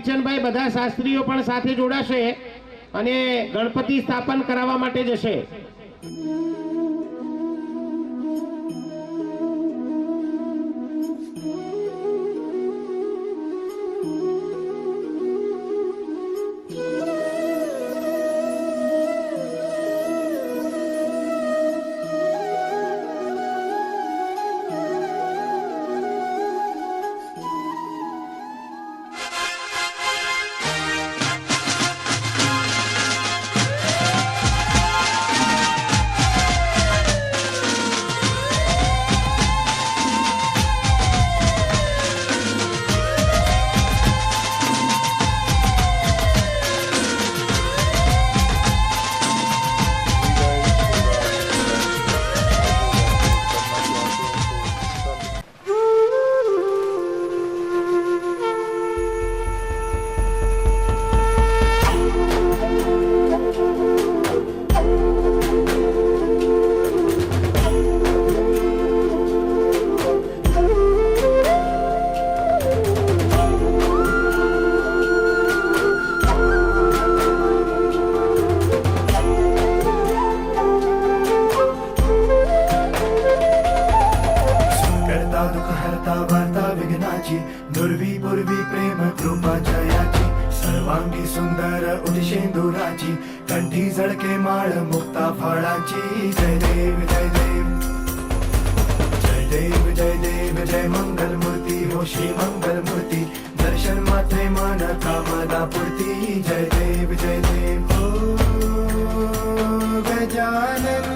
વીરચંદભાઈ બધા શાસ્ત્રીઓ પણ સાથે જોડાશે અને ગણપતિ સ્થાપન કરાવવા માટે જશે. नुर्वी पूर्वी प्रेम कृपा जयाची सर्वांगी सुंदर उदिशेंदुराची कंठी झळके माळ मुक्ता फळाची. जय देव जय देव जय देव जय देव जय मंगल मूर्ती हो श्री मंगल मूर्ती दर्शन मात्रे मन कामना पूर्ती. जय देव हो गजानन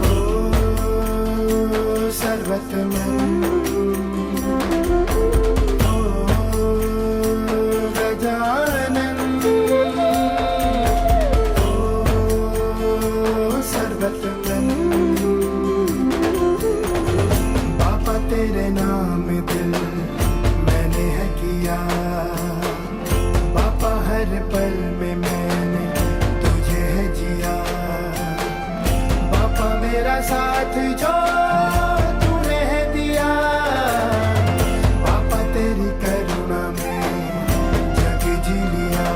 हो सर्वतमन पल में मैंने तुझे है जिया. बापा मेरा साथ जो तूने है दिया. बापा तेरी करुणा में जग जी लिया.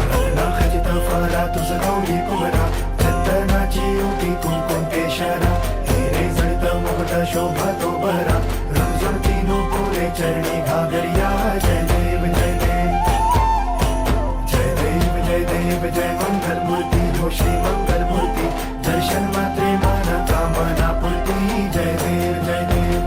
रत्ना खचित फरा तुझ गौरी कुमरा चंदनाची उटी कुंकुम केशरा हिरे जळत मुकुट शोभा तो बरा रंजती नो पुरे चरणी घागरिया. जय देव जय देव जय मंगल मूर्ति हो श्री मंगल मूर्ति दर्शन मात्रे माना कामना पूर्ति. जय देव जय देव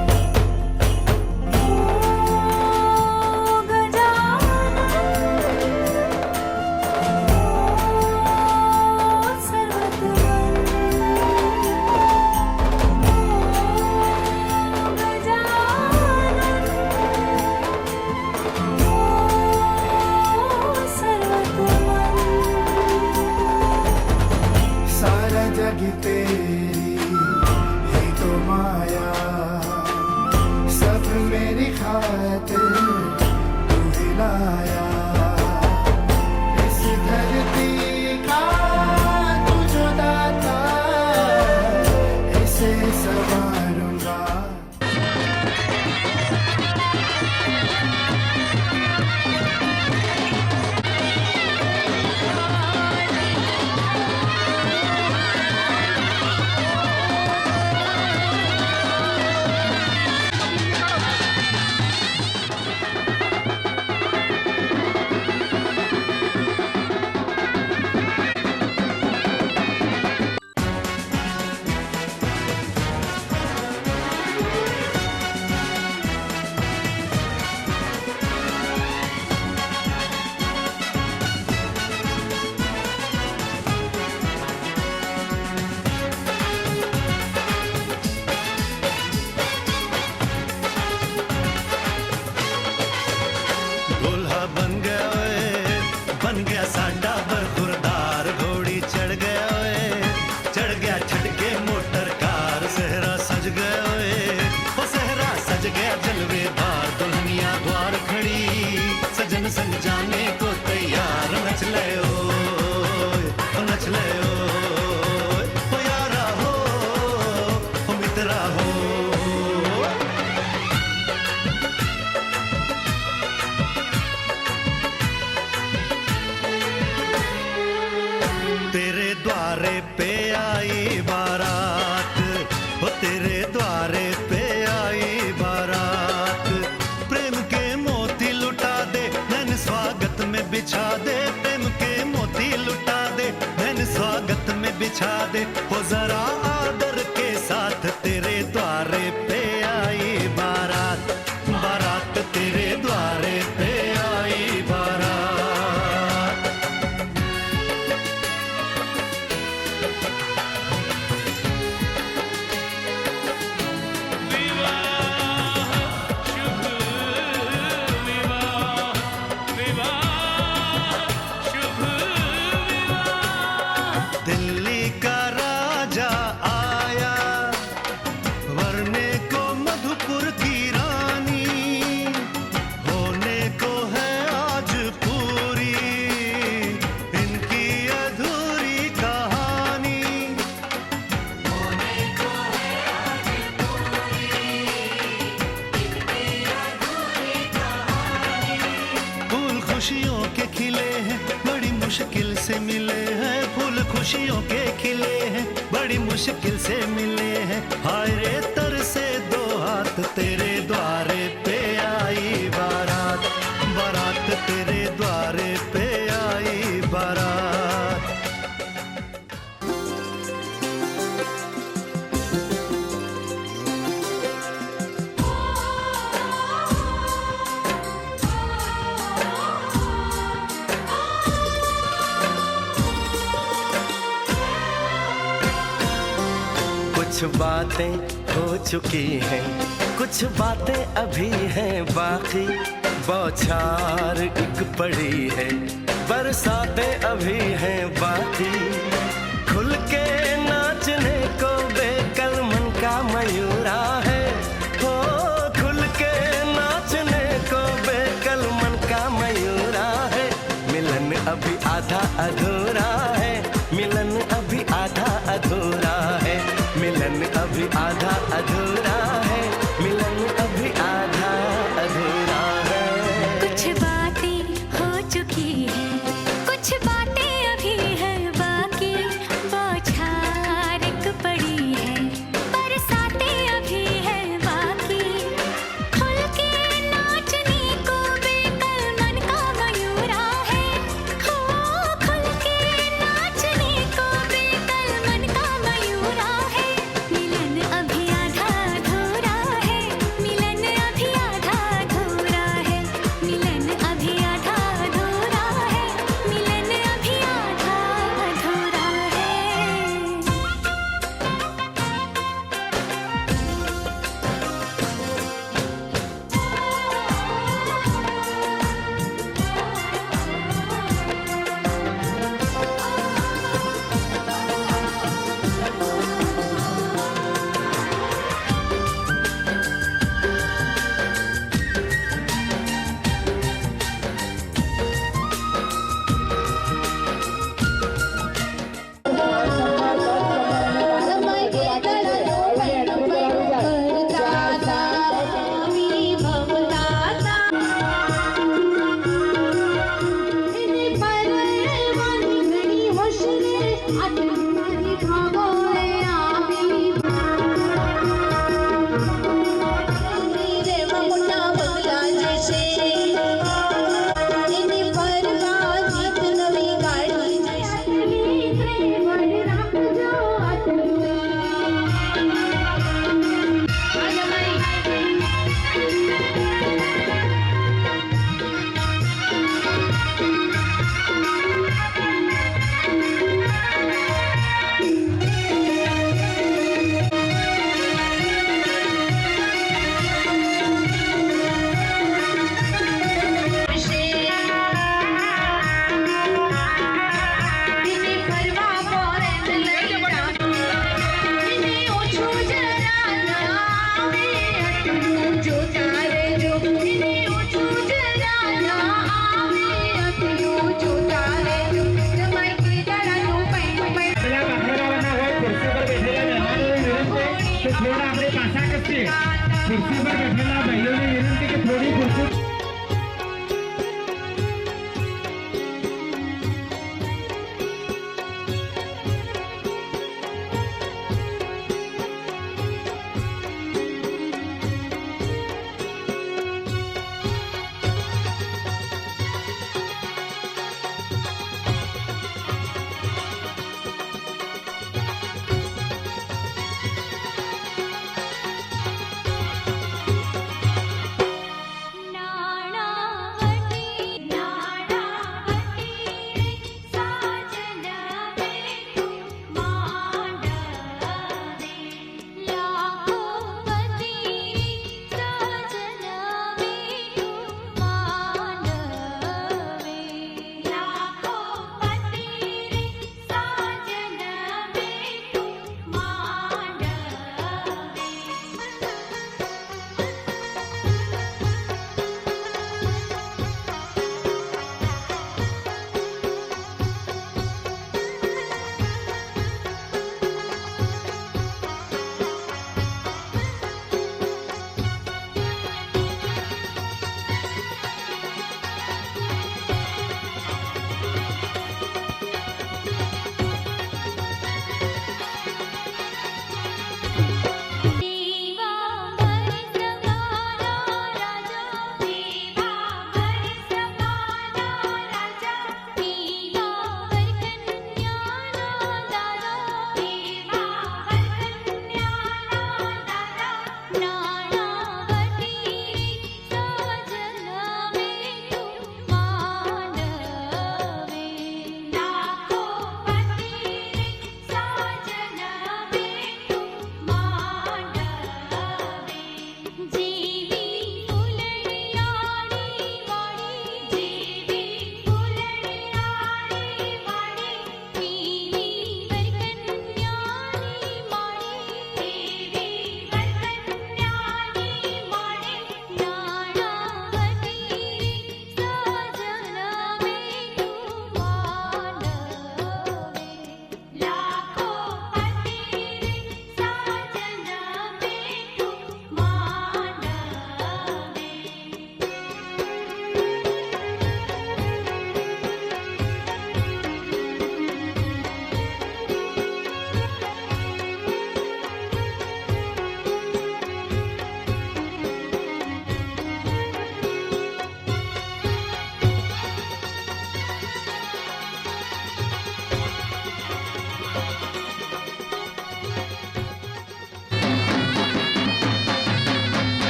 तेरी ही तो माया सब मेरी खातिर तू ही लाया. इस धरती का तू जो दाता इसे संवारूंगा. संग जाने को तैयार नच ले ओ नच ले ओ यारा हो मित्रा हो. बिछा दे वो जरा आदर के साथ तेरे द्वारे पे आई बारात, बारात तेरे द्वारे पे आई बारात। दिल्ली का राजा आया वरने को मधुपुर की रानी, होने को है आज पूरी इनकी अधूरी कहानी। होने को है आज पूरी इनकी अधूरी कहानी। फूल खुशियों के खिले हैं बड़ी मुश्किल से मिले हैं, फूल खुशियों के खिले हैं बड़ी मुश्किल से मिले हैं। हाय रे तरसे दो हाथ तेरे द्वारे पे आई बारात, बारात तेरे द्वारे पे आई बारात। कुछ बातें हो चुकी हैं, कुछ बातें अभी हैं बाकी, बौछार एक पड़ी है, बरसातें अभी हैं बाकी। खुल के नाचने को बेकल मन का मयूरा है, हो खुल के नाचने को बेकल मन का मयूरा है। मिलन अभी आधा अधूरा है, मिलन अभी आधा अधूरा है, मिलन अभी आधा अधूरा है, मिलन अभी आधा अधूरा है। कुछ बातें हो चुकी हैं, कुछ बातें अभी हैं बाकी, बौछार एक पड़ी है, बरसातें अभी हैं बाकी। खुल के नाचने को बेकल मन का मयूरा है, हो खुल के नाचने को बेकल मन का मयूरा है। मिलन अभी आधा अधूरा है, मिलन अभी आधा अधूरा है, मिलन अभी आधा अधूरा है, मिलन अभी आधा अधूरा है। कुर्सी पर बैठेला भाइयों ने विनंती की थोड़ी कुर्सी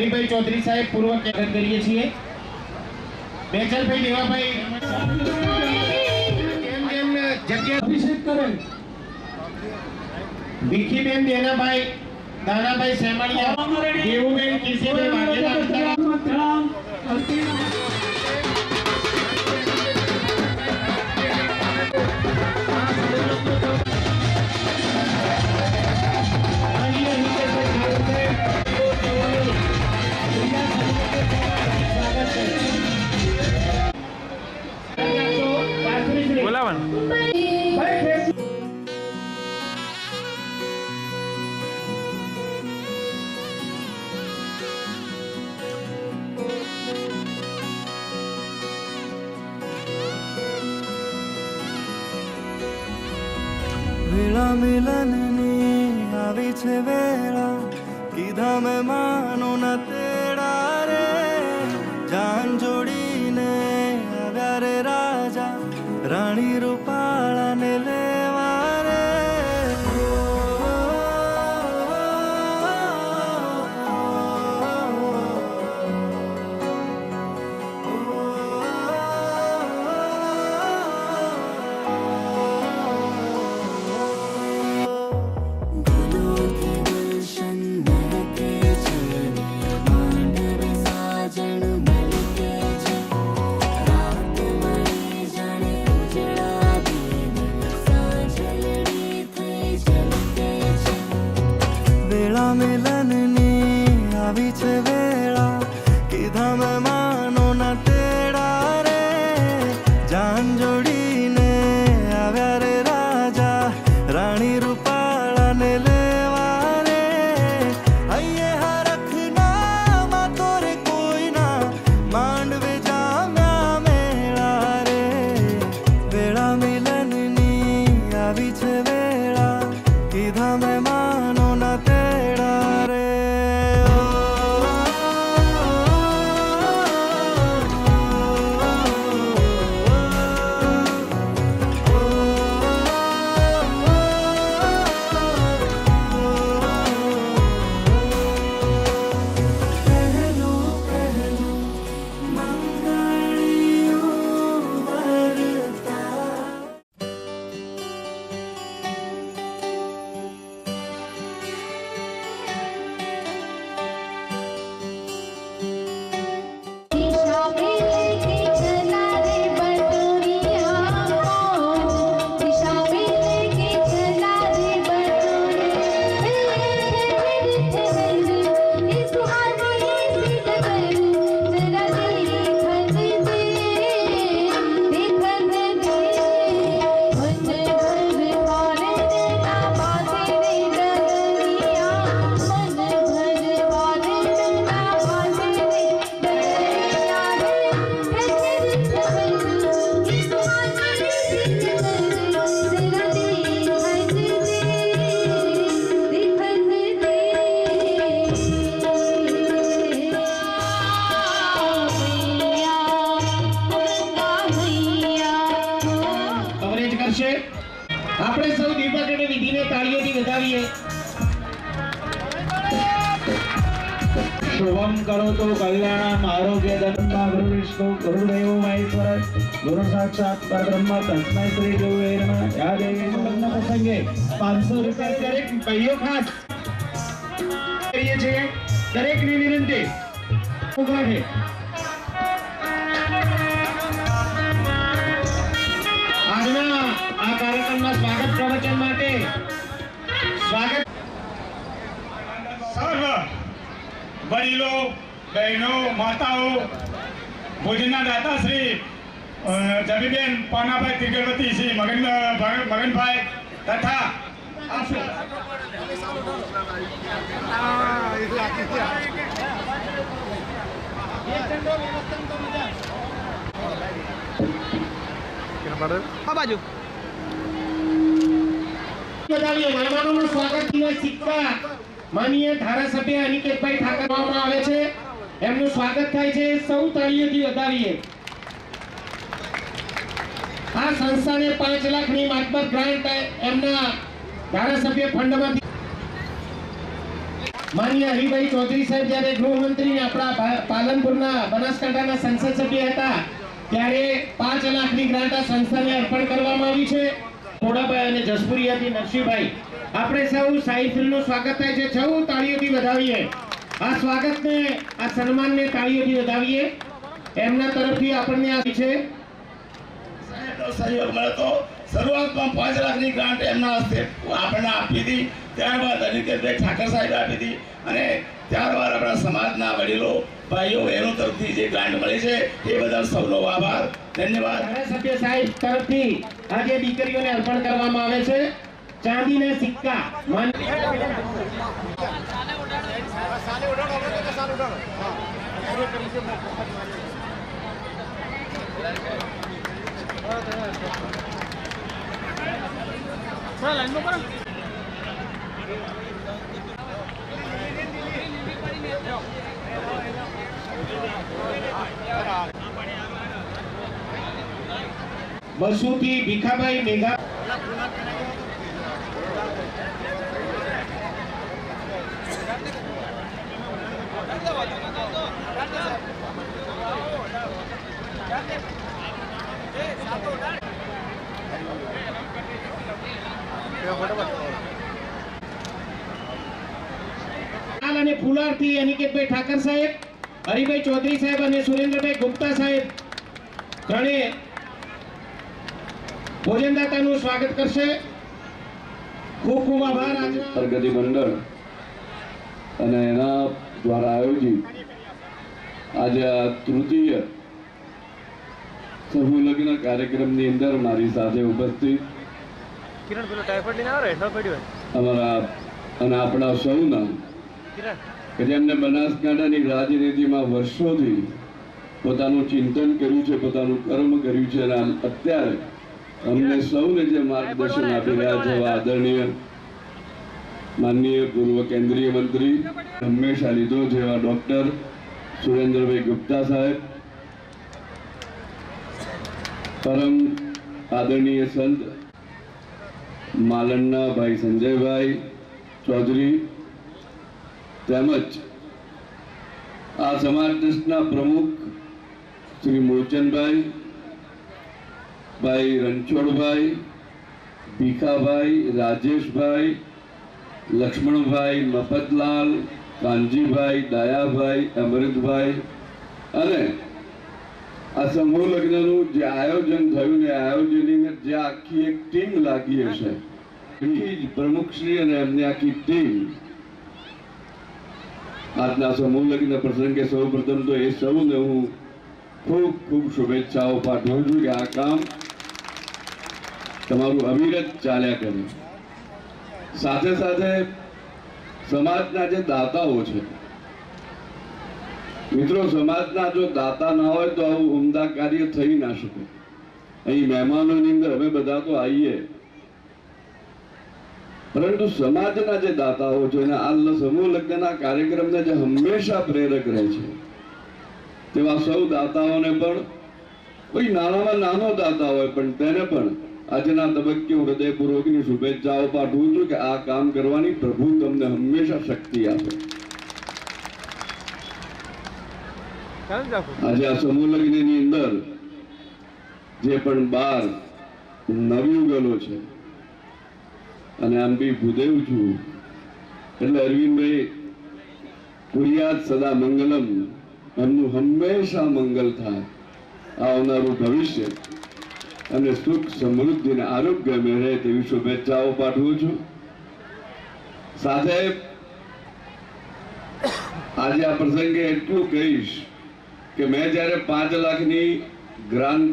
હરિભાઈ ચૌધરી સાહેબ પૂર્વ કેડર કરીએ છીએ. બેચલભાઈ દેવાભાઈ કેમ જગ્યા અભિષેક કરે. ભીખીબેન દેનાભાઈ દાનાભાઈ સેમણિયા દેવુબેન કિશોરભાઈ વાઘેલા વેળા મિલનની આવી છે વેળા કીધા મેં માનો ના તેડા રે જાન જોડીને આવ્યા રે રાજા રાણી રૂપાળાને લેવા રે વેળા મિલનની આવી છે વેળા કીધા મેં માનો ના તેડા રે જાન જોડીને આવ્યા રે રાજા રાણી રૂપાળાને લેવા રે હૈયે હરખના માં તોરે કોઈના માંડવે જામ્યા મેળા રે વેળા મિલનની આવી છે વેળા કીધા મેં માનો ના તેડા રે दिशा में लेके चला रे बटोरिया दिशा में लेके चला रे बटोरिया इस हाथों से डगर जरा देखत दे मन घर वाले ना बाते रे डगरिया मन घर वाले ना बाते रे કવરેજ કરશે. આપણે સૌ દીપક અને વિધિને તાળીઓથી વધાવીએ. शुभम करोतु कल्याणम आरोग्य धनम गुरु विष्णु गुरुदेव महेश्वर गुरु साक्षात परब्रह्म तस्मै श्री गुरुवे नमः. या देवी लग्न प्रसंगे 500 રૂપિયા દરેક ભાઈઓ ખાસ કરીએ છીએ. દરેકની વિનંતી ઉભા છે. આજના આ કાર્યક્રમમાં સ્વાગત પ્રવચન માટે સ્વાગત સર્વ વડીલો બહેનો માતાઓ ભોજનના દાતા શ્રી જબીબેન પાનાભાઈ ત્રિગળવતી શ્રી મગનભાઈ તથા બતાવીએ. મહેમાનોનું સ્વાગતના સિક્કા માનનીય ધારાસભ્ય અનિકેતભાઈ ઠાકર કરવામાં આવે છે. એમનું સ્વાગત થાય છે. સૌ તાળીઓથી વધાવીએ. આ સંસ્થાને 5 લાખની માતબર ગ્રાન્ટ એમના ધારાસભ્ય ફંડમાંથી માનનીય હરિભાઈ ચૌધરી સાહેબ જ્યારે ગૃહમંત્રી આપણા પાલનપુરના બનાસકાંઠાના સંસદ સભ્ય હતા ત્યારે 5 લાખની ગ્રાન્ટ આ સંસ્થાને અર્પણ કરવામાં આવી છે. મોડાભાઈ અને જસપુરિયાથી નરસિંહભાઈ, આપણે સૌ સાહિત્યનું સ્વાગત થાય છે. સૌ તાળીઓથી વધાવીએ આ સ્વાગતને, આ સન્માનને તાળીઓથી વધાવીએ. એમના તરફથી આપણને આવી છે સહયોગ મળ્યો. શરૂઆતમાં 5 લાખની ગ્રાન્ટ એમના હસ્તે આપણને આપી હતી. ત્યારબાદ અનિકેતભાઈ ઠાકર સાહેબ આપી હતી અને ત્યારબાદ આપણા સમાજના વડીલો ભાઈઓ બહેનો તરફથી જે ગ્રાન્ટ મળી છે એ બદલ સૌનો આભાર, ધન્યવાદ. ધારાસભ્ય સાહેબ તરફથી આજે દીકરીઓને અર્પણ કરવામાં આવે છે ચાંદીના સિક્કા. બસુથી ભીખાભાઈ મેઘા. અને ફુલારથી અનિકેતભાઈ ઠાકર સાહેબ, હરિભાઈ ચૌધરી સાહેબ અને સુરેન્દ્રભાઈ ગુપ્તા સાહેબ ત્રણે ભોજનદાતાનું સ્વાગત કરશે. ખૂબ ખૂબ આભાર. પ્રગતિ મંડળ અને એના દ્વારા આયોજિત આજે આ તૃતીય સમૂહ લગ્ન કાર્યક્રમની અંદર મારી સાથે ઉપસ્થિત અમારા અને આપણા સૌના કે જેમને બનાસકાંઠાની રાજનીતિમાં વર્ષોથી પોતાનું ચિંતન કર્યું છે, પોતાનું કર્મ કર્યું છે અને અત્યારે અમને સૌને જે માર્ગદર્શન આપી રહ્યા છે આદરણીય માનનીય પૂર્વ કેન્દ્રીય મંત્રી હંમેશા લીધો છે એવા ડોક્ટર સુરેન્દ્રભાઈ ગુપ્તા સાહેબ, પરમ આદરણીય સંત માલણના ભાઈ સંજયભાઈ ચૌધરી તેમજ આ સમાજ ટ્રસ્ટના પ્રમુખ શ્રી મૂળચંદભાઈ, ભાઈ રણછોડભાઈ, ભીખાભાઈ, રાજેશભાઈ, લક્ષ્મણભાઈ, મફતલાલ, કાનજીભાઈ, ડાયાભાઈ, અમૃતભાઈ અને આ સમૂહ લગ્નનું જે આયોજન થયું ને આયોજનની જે આખી એક ટીમ લાગી હશે, પ્રમુખશ્રી અને એમની આખી ટીમ આજના સમૂહ લગ્ન પ્રસંગે સૌ પ્રથમ તો એ સૌને હું ખૂબ ખૂબ શુભેચ્છાઓ પાઠવું છું કે આ કામ તમારું અવિરત ચાલ્યા કરે. સાથે સાથે સમાજના જે દાતાઓ છે મિત્રો, સમાજના જો દાતા ના હોય તો આવું ઉમદા કાર્ય થઈ ના શકે. અહીં મહેમાનોની અંદર અમે બધા તો આવીએ, પરંતુ સમાજના જે દાતાઓ છે અને આ સમૂહ લગ્નના કાર્યક્રમને જે હંમેશા પ્રેરક રહે છે તેવા સૌ દાતાઓને પણ, કોઈ નાનામાં નાનો દાતા હોય પણ તેને પણ આજના તબક્કે હું હૃદયપૂર્વકની શુભેચ્છાઓ પાઠવું છું કે આ કામ કરવાની પ્રભુ તમને હંમેશા શક્તિ આપે. આજે આ સમૂહ લગ્નની અંદર જે પણ 12 નવયુગલો છે અને આમ બી ભૂદેવ છું એટલે અરવિંદભાઈ પુરિયાત સદા મંગલમ, એમનું હંમેશા મંગલ થાય, આવનારું ભવિષ્ય અને સુખ સમૃદ્ધિ અને આરોગ્ય રહે તેવી શુભેચ્છાઓ પાઠવું છું. સાથે આજે આ પ્રસંગે એટલું કહીશ કે મેં જ્યારે 5 લાખની ગ્રાન્ટ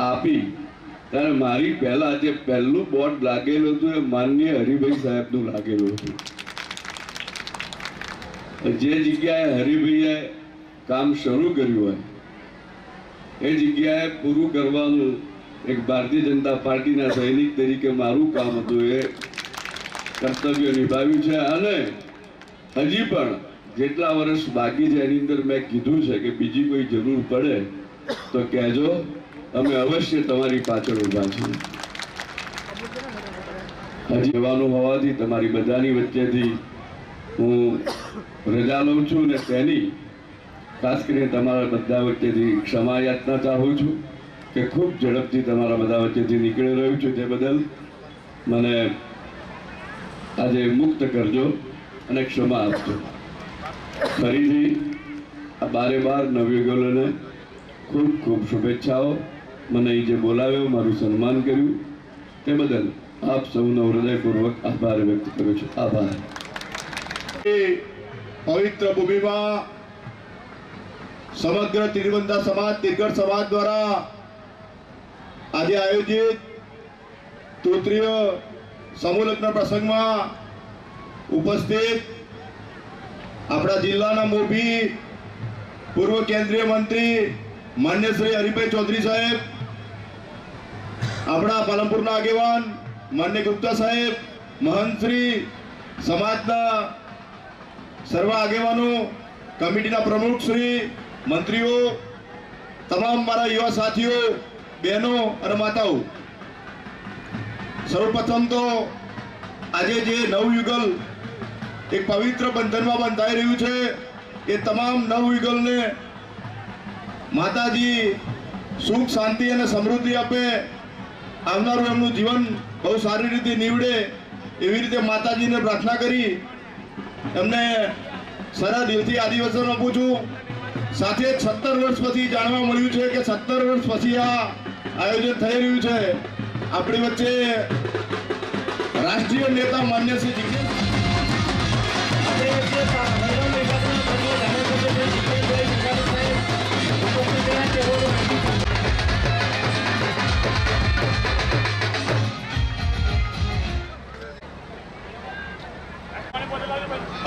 આપી ત્યારે મારી પહેલા જે પહેલું બોર્ડ લાગેલું હતું એ માનનીય હરિભાઈ સાહેબનું લાગેલું હતું. જે જગ્યાએ હરિભાઈએ કામ શરૂ કર્યું હોય એ જગ્યાએ પૂરું કરવાનું એક ભારતીય જનતા પાર્ટીના સૈનિક તરીકે મારું કામ હતું, એ કર્તવ્ય નિભાવ્યું છે. અને હજી પણ જેટલા વર્ષ બાકી છે એની અંદર મેં કીધું છે કે બીજી કોઈ જરૂર પડે તો કહેજો, અમે અવશ્ય તમારી પાછળ ઊભા છીએ. હજી જવાનું હોવાથી તમારી બધાની વચ્ચેથી હું રજા લઉં છું ને તેની ખાસ કરીને તમારા બધા વચ્ચેથી ક્ષમા યાચના ચાહું છું કે ખૂબ ઝડપથી તમારા બધા વચ્ચેથી નીકળી રહ્યું છું, તે બદલ મને આજે મુક્ત કરજો અને ક્ષમા આપજો. ફરીથી આ 12 નવયુગલોને ખૂબ ખૂબ શુભેચ્છાઓ. મને અહીં જે બોલાવ્યો, મારું સન્માન કર્યું તે બદલ આપ સૌનો હૃદયપૂર્વક આભાર વ્યક્ત કરું છું. આભાર. પવિત્ર ભૂમિમાં સમગ્ર તિરવંદા સમાજ, તિરગઢ સમાજ દ્વારા આજે આયોજિત તૃતીય સમૂહ લગ્ન પ્રસંગમાં ઉપસ્થિત આપણા જિલ્લાના મોભી પૂર્વ કેન્દ્રીય મંત્રી માન્ય શ્રી હરિભાઈ ચૌધરી સાહેબ, આપણા પાલનપુરના આગેવાન માન્ય ગુપ્તા સાહેબ, મહંત શ્રી, સમાજના સર્વ આગેવાનો, કમિટીના પ્રમુખ શ્રી, મંત્રીઓ, તમામ મારા યુવા સાથીઓ, બહેનો અને માતાઓ, સર્વપ્રથમ તો આજે જે નવયુગલ એક પવિત્ર બંધનમાં બંધાઈ રહ્યું છે એ તમામ નવયુગલને માતાજી સુખ, શાંતિ અને સમૃદ્ધિ આપે, આવનારું એમનું જીવન બહુ સારી રીતે નીવડે એવી રીતે માતાજીને પ્રાર્થના કરી એમને સારા દિલથી આદિવચન આપું છું. સાથે 17 વર્ષ પછી જાણવા મળ્યું છે કે 17 વર્ષ પછી આ આયોજન થઈ રહ્યું છે. આપણી વચ્ચે રાષ્ટ્રીય નેતા માન્ય શ્રી જિગ્નેશ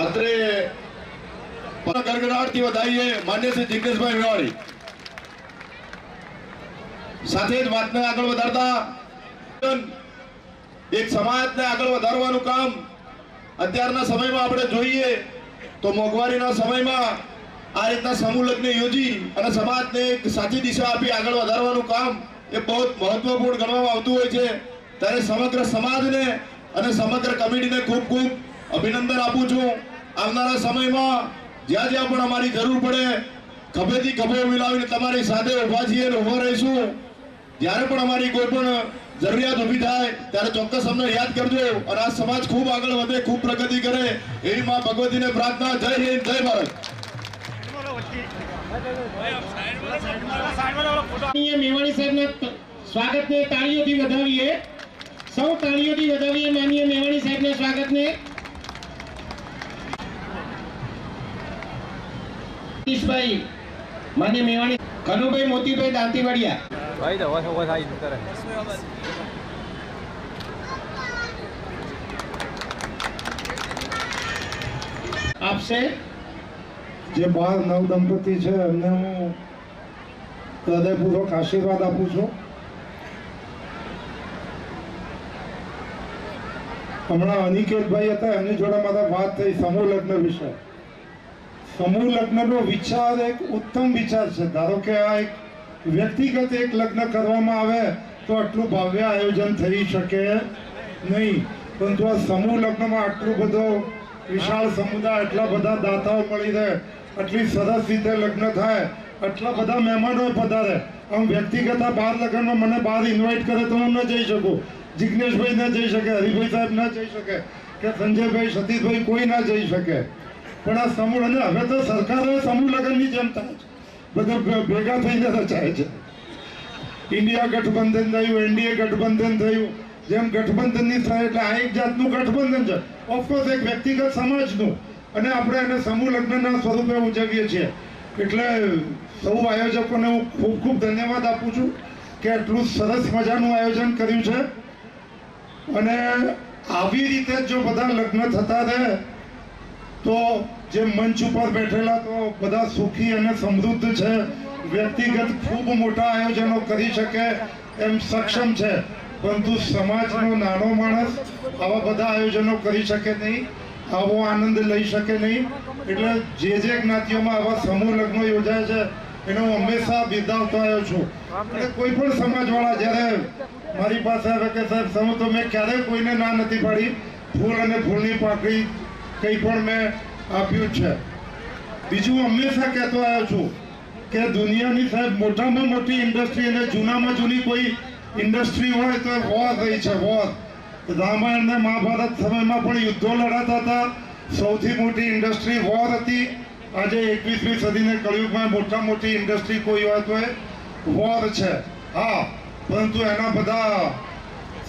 અત્રે ગડગડાટથી વધાવીએ માન્ય શ્રી જિગ્નેશભાઈ મેવાણી. સાથે જ વાતને આગળ વધારતા એક સમાજને આગળ વધારવાનું કામ અત્યારના સમયમાં આપણે જોઈએ તો મોંઘવારીના સમયમાં આ રીતના સમૂહ લગ્ન યોજી અને સમાજને એક સાચી દિશા આપી આગળ વધારવાનું કામ એ બહુ મહત્વપૂર્ણ ગણવામાં આવતું હોય છે. ત્યારે સમગ્ર સમાજને અને સમગ્ર કમિટીને ખૂબ ખૂબ અભિનંદન આપું છું. આવનારા સમયમાં જ્યાં જ્યાં પણ અમારી જરૂર પડે ખભેથી ખભો મિલાવીને તમારી સાથે ઊભા છીએ અને ઊભા રહીશું. જ્યારે પણ અમારી કોઈ પણ જરૂરિયાત ઊભી થાય ત્યારે ચોક્કસ અમને યાદ કરજો અને આ સમાજ ખૂબ આગળ વધે, ખૂબ પ્રગતિ કરે એવી માં ભગવતીને પ્રાર્થના. જય હિન્દ, જય ભારત. મેવાણી સાહેબના સ્વાગતને તાળીઓથી વધાવીએ. સૌ તાળીઓથી વધાવીએ માનનીય મેવાણી સાહેબના સ્વાગતને. ભાઈ માન્ય મેવાણી, કનુભાઈ મોતીભાઈ દાંતીવાડિયા. આપશે જે 12 નવ દંપતી છે એમને હું હૃદયપૂર્વક આશીર્વાદ આપું છું. હમણાં અનિકેતભાઈ હતા, એમની જોડે મારા વાત થઈ સમૂહ લગ્ન વિશે. સમૂહ લગ્નનો વિચાર એક ઉત્તમ વિચાર છે. ધારો કે આ એક વ્યક્તિગત એક લગ્ન કરવામાં આવે તો આટલું ભવ્ય આયોજન થઈ શકે નહીં, પરંતુ આ સમૂહ લગ્નમાં આટલું બધો વિશાળ સમુદાય, એટલા બધા દાતાઓ મળી રહે, આટલી સરસ રીતે લગ્ન થાય, આટલા બધા મહેમાનો પધારે. આમ વ્યક્તિગત આ 12 લગ્નમાં મને બહાર ઇન્વાઇટ કરે તો હું ન જઈ શકું, જિગ્નેશભાઈ ન જઈ શકે, હરિભાઈ સાહેબ ન જઈ શકે, કે સંજયભાઈ, સતીશભાઈ કોઈ ના જઈ શકે. પણ આ સમૂહ, અને હવે તો સરકારો સમૂહ લગ્નની જેમ થાય છે, બધું ભેગા થઈને રચાય છે. ઇન્ડિયા ગઠબંધન થયું, એનડીએ ગઠબંધન થયું, જેમ ગઠબંધનની થાય એટલે આ એક જાતનું ગઠબંધન છે. ઓફકોર્સ એક વ્યક્તિગત સમાજનું, અને આપણે એને સમૂહ લગ્નના સ્વરૂપે ઉજવીએ છીએ. એટલે સૌ આયોજકોને હું ખૂબ ખૂબ ધન્યવાદ આપું છું કે આટલું સરસ મજાનું આયોજન કર્યું છે. અને આવી રીતે જો બધા લગ્ન થતા રહે તો જે મંચ ઉપર બેઠેલા તો બધા સુખી અને સમૃદ્ધ છે, વ્યક્તિગત ખૂબ મોટા આયોજનો કરી શકે એમ સક્ષમ છે, પરંતુ સમાજનો નાનો માણસ આવા બધા આયોજનો કરી શકે નહીં, આવો આનંદ લઈ શકે નહીં. એટલે જે જ્ઞાતિઓમાં આવા સમૂહ લગ્નો યોજાય છે એને હું હંમેશા બિરદાવતો આવ્યો છું. અને કોઈ પણ સમાજવાળા જ્યારે મારી પાસે આવે કે સાહેબ સમૂહ, તો મેં ક્યારેય કોઈને ના નથી પાડી. ફૂલ અને ફૂલની પાકડી કંઈ પણ મેં આપ્યું છે. બીજું હંમેશા કહેતો આવ્યો છું કે દુનિયાની સાહેબ મોટામાં મોટી ઇન્ડસ્ટ્રી અને જૂનામાં જૂની કોઈ ઇન્ડસ્ટ્રી હોય તો વોર રહી છે. વોર રામાયણ અને મહાભારત સમયમાં પણ યુદ્ધો લડાતા હતા. સૌથી મોટી ઇન્ડસ્ટ્રી વોર હતી. આજે 21મી સદીને કળિયુગમાં મોટા મોટી ઇન્ડસ્ટ્રી કોઈ હોય તો એ વોર છે. હા, પરંતુ એના બધા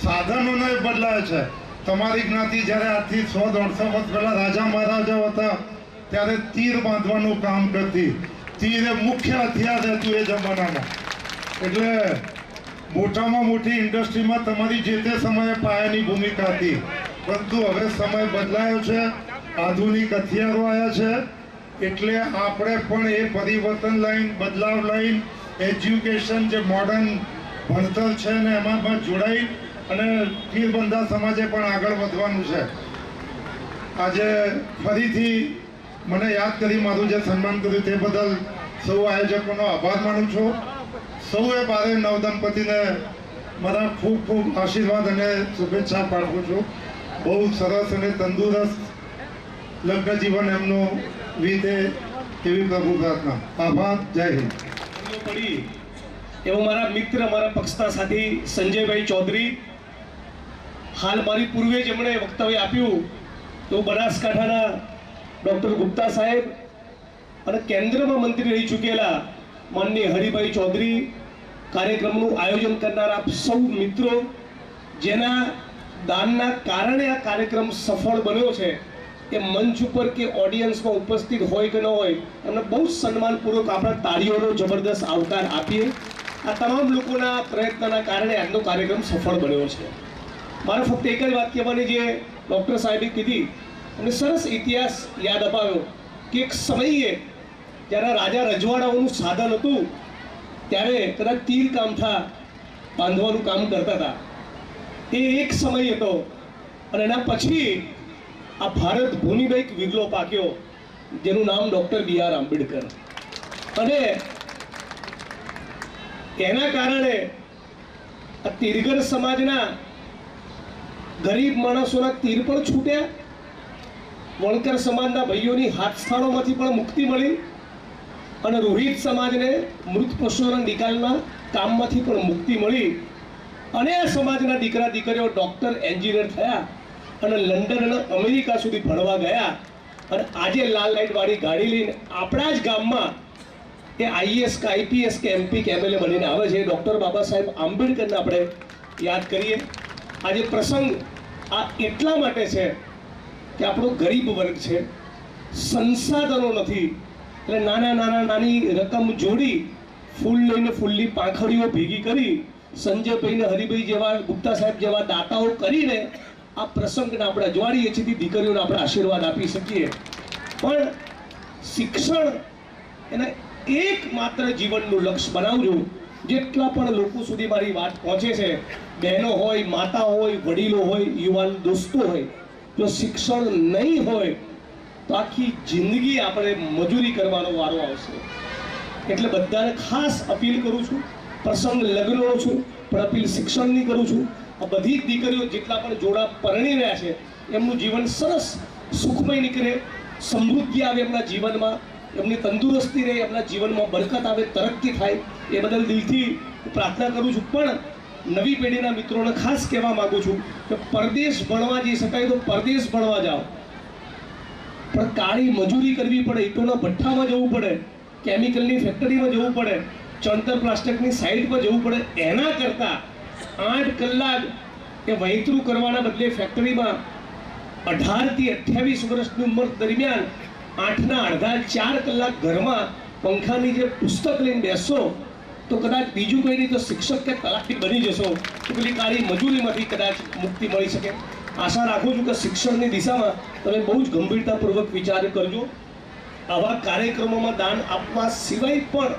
સાધનોને બદલાય છે. તમારી જ્ઞાતિ જ્યારે આજથી 100-150 વર્ષ પહેલા રાજા મહારાજાઓ હતા ત્યારે તીર બાંધવાનું કામ કરતી. તીર એ મુખ્ય હથિયાર હતું એ જમાનામાં. એટલે મોટામાં મોટી ઇન્ડસ્ટ્રીમાં તમારી જે તે સમયે પાયાની ભૂમિકા હતી. પરંતુ હવે સમય બદલાયો છે, આધુનિક હથિયારો આવ્યા છે. એટલે આપણે પણ એ પરિવર્તન લાઈન, બદલાવ લાઈન, એજ્યુકેશન જે મોડર્ન ભણતર છે ને એમાં પણ જોડાઈ અને તીરબંધા સમાજે પણ આગળ વધવાનું છે. આજે ફરીથી મને યાદ કરી મારું જે સન્માન કર્યું તે બદલ સૌ આયોજકોનો આભાર માનું છું. સૌએ બારે નવદંપતિને મારા ખૂબ ખૂબ આશીર્વાદ અને શુભેચ્છા પાઠવું છું. બહુ સરસ અને તંદુરસ્ત લગ્ન જીવન એમનું વીતે એવી પ્રભુ પ્રાર્થના. આભાર. જય હિન્દ. પડી એવો મારા મિત્ર, મારા પક્ષના સાથી સંજયભાઈ ચૌધરી, હાલ મારી પૂર્વે જેમણે વક્તવ્ય આપ્યું તો બનાસકાંઠાના ડૉક્ટર ગુપ્તા સાહેબ અને કેન્દ્રમાં મંત્રી રહી ચૂકેલા માનનીય હરિભાઈ ચૌધરી, કાર્યક્રમનું આયોજન કરનારા સૌ મિત્રો, જેના દાનના કારણે આ કાર્યક્રમ સફળ બન્યો છે, એ મંચ ઉપર કે ઓડિયન્સમાં ઉપસ્થિત હોય કે ન હોય એમને બહુ જ સન્માનપૂર્વક આપણા તાળીઓનો જબરદસ્ત આવકાર આપીએ. આ તમામ લોકોના પ્રયત્નના કારણે આજનો કાર્યક્રમ સફળ બન્યો છે. મારે ફક્ત એક જ વાત કહેવાની, જે ડૉક્ટર સાહેબે કીધી અને સરસ ઇતિહાસ યાદ અપાવ્યો કે એક સમયે જ્યારે રાજા રજવાડાઓનું સાધન હતું ત્યારે કદાચ તીર કામઠા બાંધવાનું કામ કરતા હતા. એ એક સમય હતો અને એના પછી આ ભારત ભૂમિનો એક વિગલો પાક્યો જેનું નામ ડૉક્ટર B.R. આંબેડકર. અને એના કારણે આ તીરગર સમાજના ગરીબ માણસોના તીર પણ છૂટ્યા, વણકર સમાજના ભાઈઓની હાથસ્થાળોમાંથી પણ મુક્તિ મળી અને રોહિત સમાજને મૃત પશુઓના નિકાલના કામમાંથી પણ મુક્તિ મળી અને આ સમાજના દીકરા દીકરીઓ ડૉક્ટર, એન્જિનિયર થયા અને લંડન અને અમેરિકા સુધી ભણવા ગયા. અને આજે લાલ લાઇટવાળી ગાડી લઈને આપણા જ ગામમાં એ IAS કે IPS કે MP કે MLA બનીને આવે છે. ડૉક્ટર બાબા સાહેબ આંબેડકરને આપણે યાદ કરીએ. આજે પ્રસંગ આ એટલા માટે છે કે આપણો ગરીબ વર્ગ છે, સંસાધનો નથી, એટલે નાની રકમ જોડી ફૂલ લઈને ફૂલની પાંખડીઓ ભેગી કરી સંજયભાઈને, હરિભાઈ જેવા, ગુપ્તા સાહેબ જેવા દાતાઓ કરીને આ પ્રસંગને આપણે અજવાળીએ છીએ, દીકરીઓને આપણે આશીર્વાદ આપી શકીએ. પણ શિક્ષણ એને એકમાત્ર જીવનનું લક્ષ્ય બનાવજો. જેટલા પણ લોકો સુધી મારી વાત પહોંચે છે, બહેનો હોય, માતા હોય, વડીલો હોય, યુવાન દોસ્તો હોય, જો શિક્ષણ નહીં હોય તો આખી જિંદગી આપણે મજૂરી કરવાનો વારો આવશે. એટલે બધાને ખાસ અપીલ કરું છું, પ્રસંગ લગ્નનો છું પણ અપીલ શિક્ષણની કરું છું. આ બધી જ દીકરીઓ જેટલા પણ જોડા પરણી રહ્યા છે એમનું જીવન સરસ સુખમય નીકળે, સમૃદ્ધિ આવે એમના જીવનમાં, એમની તંદુરસ્તી રહે, એમના જીવનમાં બરકત આવે, તરક્કી થાય, એ બદલ દિલથી પ્રાર્થના કરું છું. પણ નવી પેઢીના મિત્રોને ખાસ કહેવા માગું છું કે પરદેશ ભણવા જઈ શકાય તો પરદેશ ભણવા જાઓ, પણ કાળી મજૂરી કરવી પડે, ઈંટોના ભઠ્ઠામાં જવું પડે, કેમિકલની ફેક્ટરીમાં જવું પડે, ચણતર પ્લાસ્ટિકની સાઇડ પર જવું પડે, એના કરતાં 8 કલાક એ વહેતરું કરવાના બદલે ફેક્ટરીમાં 18 થી 28 વર્ષની ઉંમર દરમિયાન 8ના અડધા 4 કલાક ઘરમાં પંખાની જે પુસ્તક લઈને બેસો તો કદાચ બીજું કંઈ નહીં તો શિક્ષક કે તલાટી બની જશો તો પેલી કાળી મજૂરીમાંથી કદાચ મુક્તિ મળી શકે. આશા રાખું છું કે શિક્ષણની દિશામાં તમે બહુ જ ગંભીરતાપૂર્વક વિચાર કરજો. આવા કાર્યક્રમોમાં દાન આપવા સિવાય પણ,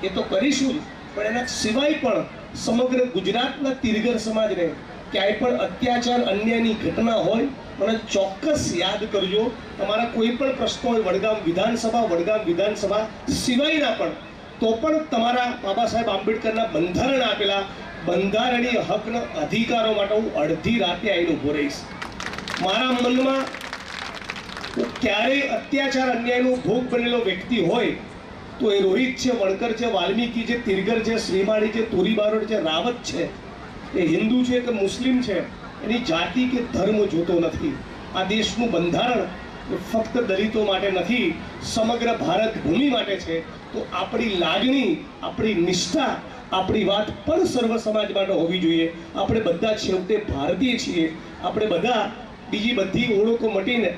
એ તો કરીશું જ, પણ એના સિવાય પણ સમગ્ર ગુજરાતના તીરગર સમાજને ક્યાંય પણ અત્યાચાર, અન્યાયની ઘટના હોય મને ચોક્કસ યાદ કરજો. તમારા કોઈ પણ પ્રશ્નો હોય વડગામ વિધાનસભા સિવાયના પણ, તો પણ તમારા બાબા સાહેબ આંબેડકરના બંધારણ આપેલા બંધારણીય હકના અધિકારો માટે હું અડધી રાતે આવીને ઊભો રહીશ. મારા મનમાં તો ક્યારેય અત્યાચાર અન્યાયનો ભોગ બનેલો વ્યક્તિ હોય તો એ રોહિત છે, વણકર છે, વાલ્મીકી છે, તિરગર છે, શ્રીમાળી છે, તોરી બારોટ છે, રાવત છે, એ હિન્દુ છે કે મુસ્લિમ છે, એની જાતિ કે ધર્મ જોતો નથી. આ દેશનું બંધારણ એ ફક્ત દલિતો માટે નથી, સમગ્ર ભારત ભૂમિ માટે છે. તો આપણી લાગણી, આપણી નિષ્ઠા, આપણી વાત પણ સર્વ સમાજ માટે હોવી જોઈએ. આપણે બધા છેવટે ભારતીય છીએ. આપણે બધા બીજી બધી ઓળખો મટીને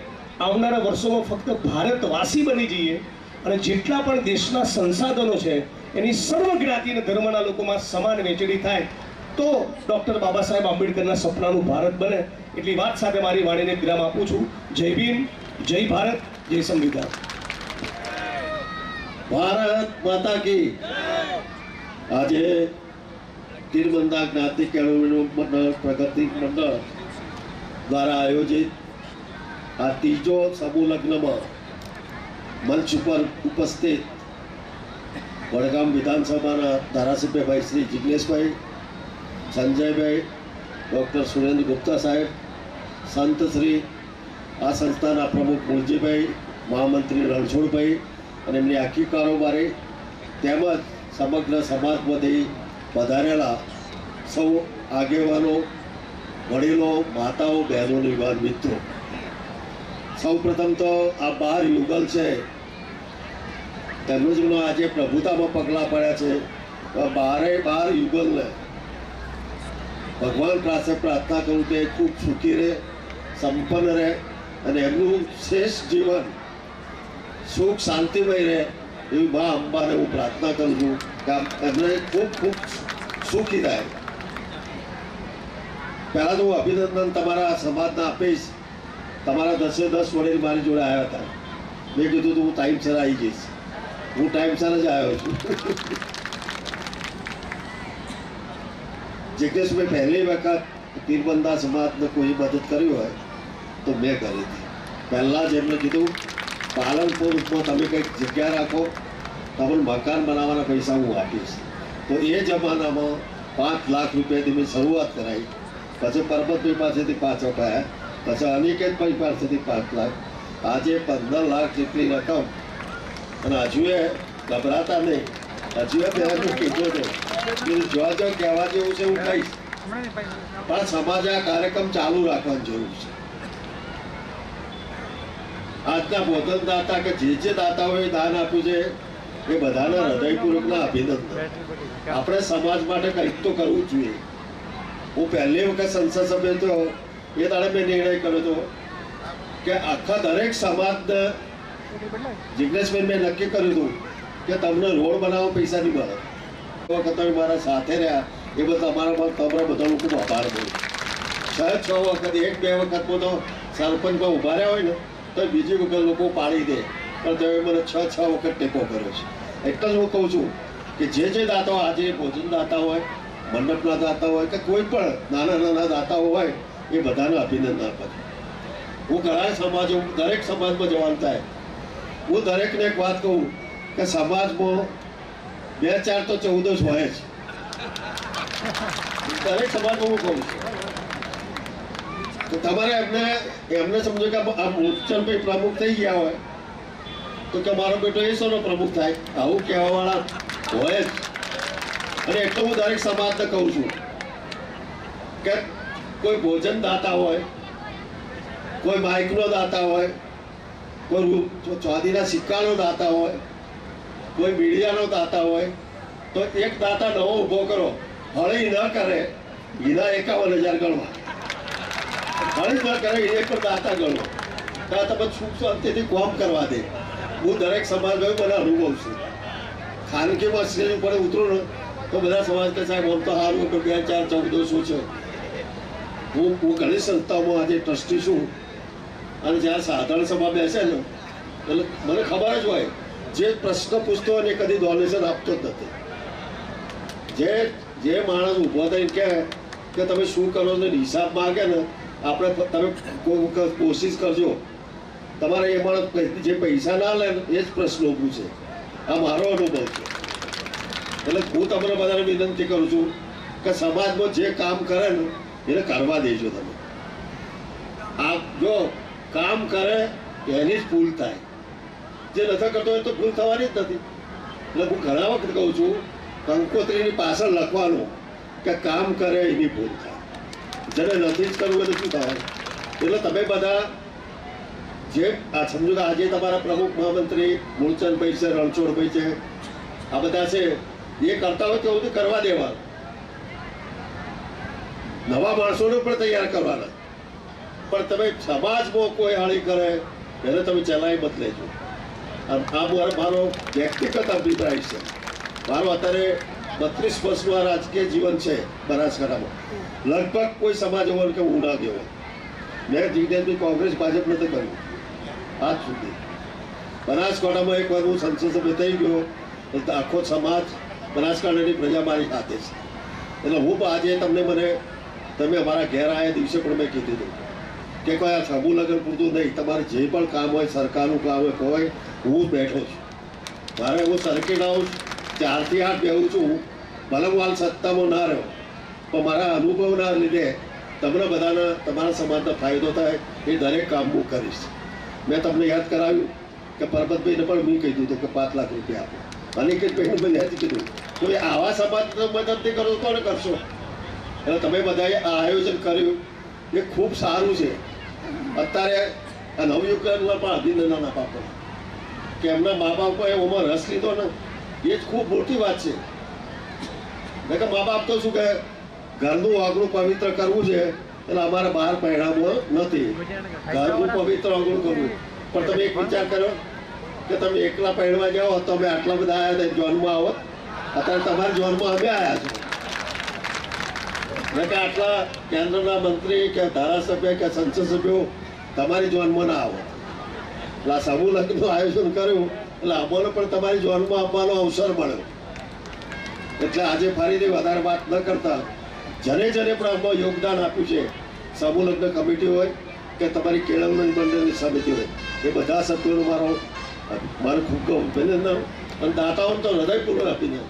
આવનારા વર્ષોમાં ફક્ત ભારતવાસી બની જઈએ અને જેટલા પણ દેશના સંસાધનો છે એની સર્વ જ્ઞાતિ અને ધર્મના લોકોમાં સમાન વહેંચણી થાય તો ડૉક્ટર બાબા સાહેબ આંબેડકરના સપનાનું ભારત બને. એટલી વાત સાથે મારી વાણીને વિરામ આપું છું. જય ભીમ, જય ભારત, જય સંવિધાન. ભારત માતા કી. આજે તીરબંધા જ્ઞાતિ કેળવણી મંડળ, પ્રગતિ મંડળ દ્વારા આયોજિત આ ત્રીજો સમૂહ લગ્નમાં મંચ ઉપર ઉપસ્થિત વડગામ વિધાનસભાના ધારાસભ્યભાઈ શ્રી જિગ્નેશભાઈ, સંજયભાઈ, ડૉક્ટર સુરેન્દ્ર ગુપ્તા સાહેબ, સંત શ્રી આ સંસ્થાના પ્રમુખ મૂળજીભાઈ, મહામંત્રી રણછોડભાઈ અને એમની આખી કારોબારી તેમજ સમગ્ર સમાજમાંથી પધારેલા સૌ આગેવાનો, વડીલો, માતાઓ, બહેનો, યુવાન મિત્રો, સૌ પ્રથમ તો આ 12 યુગલ છે તેમનું જ આજે પ્રભુતામાં પગલાં પડ્યા છે. 12 યુગલને ભગવાન પાસે પ્રાર્થના કરું કે ખૂબ સુખી રહે, સંપન્ન રહે અને એમનું શ્રેષ્ઠ જીવન સુખ શાંતિમય રહે એવી મા અંબાને હું પ્રાર્થના કરું છું કે એમને ખૂબ ખૂબ સુખી થાય. પહેલાં તો હું અભિનંદન તમારા સમાજના આપીશ. તમારા 10 વડીલ મારી જોડે આવ્યા હતા. મેં કીધું તું હું ટાઈમસર આવી જઈશ. હું ટાઈમસર જ આવ્યો છું. જિજ્ઞેશભાઈ પહેલી વખત તીરબંધા સમાજને કોઈ મદદ કરી હોય તો મેં કરી હતી. પહેલાં જ એમને કીધું પાલનપુરમાં તમે કંઈક જગ્યા રાખો, તમને મકાન બનાવવાના પૈસા હું આપીશ. તો એ જમાનામાં 5 લાખ રૂપિયાથી મેં શરૂઆત કરાવી. પછી પરબતભાઈ પાસેથી 5 અપાયા, પછી અનિકેતભાઈ પાસેથી 5 લાખ, આજે 15 લાખ જેટલી રકમ. અને હજુ એ ગભરાતા નહીં, હજુ એ પહેલાં કીધું છે જો કહેવા જેવું છે હું કહીશ, પણ સમાજે આ કાર્યક્રમ ચાલુ રાખવાની જરૂર છે. આજના ભોજનદાતા કે જે દાતાઓએ દાન આપ્યું છે એ બધાના હૃદયપૂર્વકના અભિનંદન. આપણે સમાજ માટે કંઈક તો કરવું જ જોઈએ. હું પહેલી વખત સંસદ સભ્ય થયો એ દાડે મેં નિર્ણય કર્યો હતો કે આખા દરેક સમાજને જિજ્ઞેશભાઈ મેં નક્કી કર્યું હતું કે તમને રોડ બનાવવા પૈસા નહીં મળે. એ વખત તમે મારા સાથે રહ્યા એ બધા તમારા બધાનો ખૂબ આભાર બોલું. 6 વખત 1-2 વખતમાં તો સરપંચમાં ઊભા રહ્યા હોય ને તો બીજી વખત લોકો પાડી દે, પણ તમે મને 6 વખત ટેકો કર્યો છે. એટલે જ હું કહું છું કે જે દાતાઓ આજે ભોજન દાતા હોય, મંડપના દાતા હોય કે કોઈ પણ નાના દાતાઓ હોય એ બધાને અભિનંદન આપું. હું ઘણા સમાજો, દરેક સમાજમાં જવાનું થાય, હું દરેકને એક વાત કહું કે સમાજમાં 2-4 તો 14 હોય જ. દરેક સમાજમાં હું કહું છું તો તમારે એમને સમજો કે આ મૂળચંદભાઈ પ્રમુખ થઈ ગયા હોય તો કે મારો બેટો એ શોનો પ્રમુખ થાય, આવું કહેવાવાળા હોય જ. અને એટલું હું દરેક સમાજને કહું છું કે કોઈ ભોજન દાતા હોય, કોઈ માઇકનો દાતા હોય, કોઈ ચાંદીના સિક્કાનો દાતા હોય, કોઈ મીડિયાનો દાતા હોય તો એક દાતા નવો ઊભો કરો. હળી ન કરે એના 51,000 ગણવા, હળી ન કરે એ પણ દાતા ગણો. ત્યાં તમે સુખ શાંતિથી કામ કરવા દે. હું દરેક સમાજ મને અનુભવ છું. ખાનગીમાં સ્ટેજ ઉપર ઉતરું ને તો બધા સમાજ કે સાહેબ આમ તો સારું 2-4-14 શું છે. હું ઘણી સંસ્થાઓમાં આજે ટ્રસ્ટી છું અને જ્યારે સાધારણ સભા બેસે ને એટલે મને ખબર જ હોય જે પ્રશ્ન પૂછતો હોય ને કદી ડોનેશન આપતો જ નથી. જે માણસ ઊભો થઈને કહે કે તમે શું કરો છો હિસાબ માગે ને આપણે તમે કોઈ વખત કોશિશ કરજો. તમારે એ માણસ જે પૈસા ના લે ને એ જ પ્રશ્નો પૂછે. આ મારો અનુભવ છે. એટલે હું તમને બધાને વિનંતી કરું છું કે સમાજમાં જે કામ કરે ને એને કરવા દેજો. તમે આ જો કામ કરે કે એની જ ભૂલ થાય. જે નથી કરતો હોય તો ભૂલ થવાની જ નથી. એટલે હું ઘણા વખત કહું છું કંકોત્રીની પાછળ લખવાનું કે કામ કરે એની ભૂલ થાય, જેને નથી જ કરવું હોય તો શું થવાનું. એટલે તમે બધા જે આ સમજો કે આજે તમારા પ્રમુખ મહામંત્રી મૂળચંદભાઈ છે, રણછોડભાઈ છે, આ બધા છે, એ કરતા હોય તો બધું કરવા દેવાનું. નવા માણસોને પણ તૈયાર કરવાના, પણ તમે સમાજમાં કોઈ હાળી કરે એને તમે ચલાવી મત લેજો. આ મારો વ્યક્તિગત અભિપ્રાય છે. મારો અત્યારે 32 વર્ષનું આ રાજકીય જીવન છે બનાસકાંઠામાં. લગભગ કોઈ સમાજ હોય કે હું ના ગયો. મેં જીગ્નેશભાઈ કોંગ્રેસ ભાજપ નથી કર્યું આજ સુધી. બનાસકાંઠામાં એક વાર હું સંસદ સભ્ય થઈ ગયો તો આખો સમાજ બનાસકાંઠાની પ્રજા મારી સાથે છે. એટલે હું આજે મને તમે અમારા ઘેર આવ્યા દિવસે પણ મેં કીધું હતું કે કોઈ આ સમૂહ લગ્ન પૂરતું નહીં, તમારે જે પણ કામ હોય, સરકારનું કામ હોય હું બેઠો છું. મારે હું સર્કિટ હાઉસ 4 થી 8 બેહું છું. ભલે હું હાલ સત્તામાં ના રહ્યો પણ મારા અનુભવના લીધે તમને બધાને તમારા સમાજનો ફાયદો થાય એ દરેક કામ હું કરીશ. મેં તમને યાદ કરાવ્યું કે પરબતભાઈને પણ મેં કીધું હતું કે 5 લાખ રૂપિયા આપો. અનિકેતભાઈને પણ યાદ કીધું તો એ આવા સમાજનો મદદ નહીં કરો તો કોને કરશો. એટલે તમે બધાએ આ આયોજન કર્યું એ ખૂબ સારું છે. અત્યારે આ નવયુગમાં પણ અભિનંદન આપો કે એમના મા બાપોએ એમાં રસ લીધો ને એ જ ખૂબ મોટી વાત છે. કે મા બાપ તો શું કહે ઘરનું આગળું પવિત્ર કરવું છે એટલે અમારે બહાર પહેણાવું નથી, ઘરનું પવિત્ર આગળું કરવું. પણ તમે એક વિચાર કર્યો કે તમે એકલા પહેણવા જાઓ તો અમે આટલા બધા આવ્યા જોનમાં આવો, અત્યારે તમારા જોનમાં અમે આવ્યા છો. કે આટલા કેન્દ્રના મંત્રી કે ધારાસભ્ય કે સંસદ સભ્યો તમારી જોનમાં ના આવો. એટલે આ સમૂહ લગ્નનું આયોજન કર્યું એટલે અમને પણ તમારી જોનમાં આવવાનો અવસર મળ્યો. એટલે આજે ફરીથી વધારે વાત ન કરતા જેને પણ આમાં યોગદાન આપ્યું છે, સમૂહ લગ્ન કમિટી હોય કે તમારી કેળવણી મંડળની સમિતિ હોય, એ બધા સભ્યોનો મારું ખૂબ ખૂબ અભિનંદન. અને દાતાઓને તો હૃદયપૂર્વક આપીને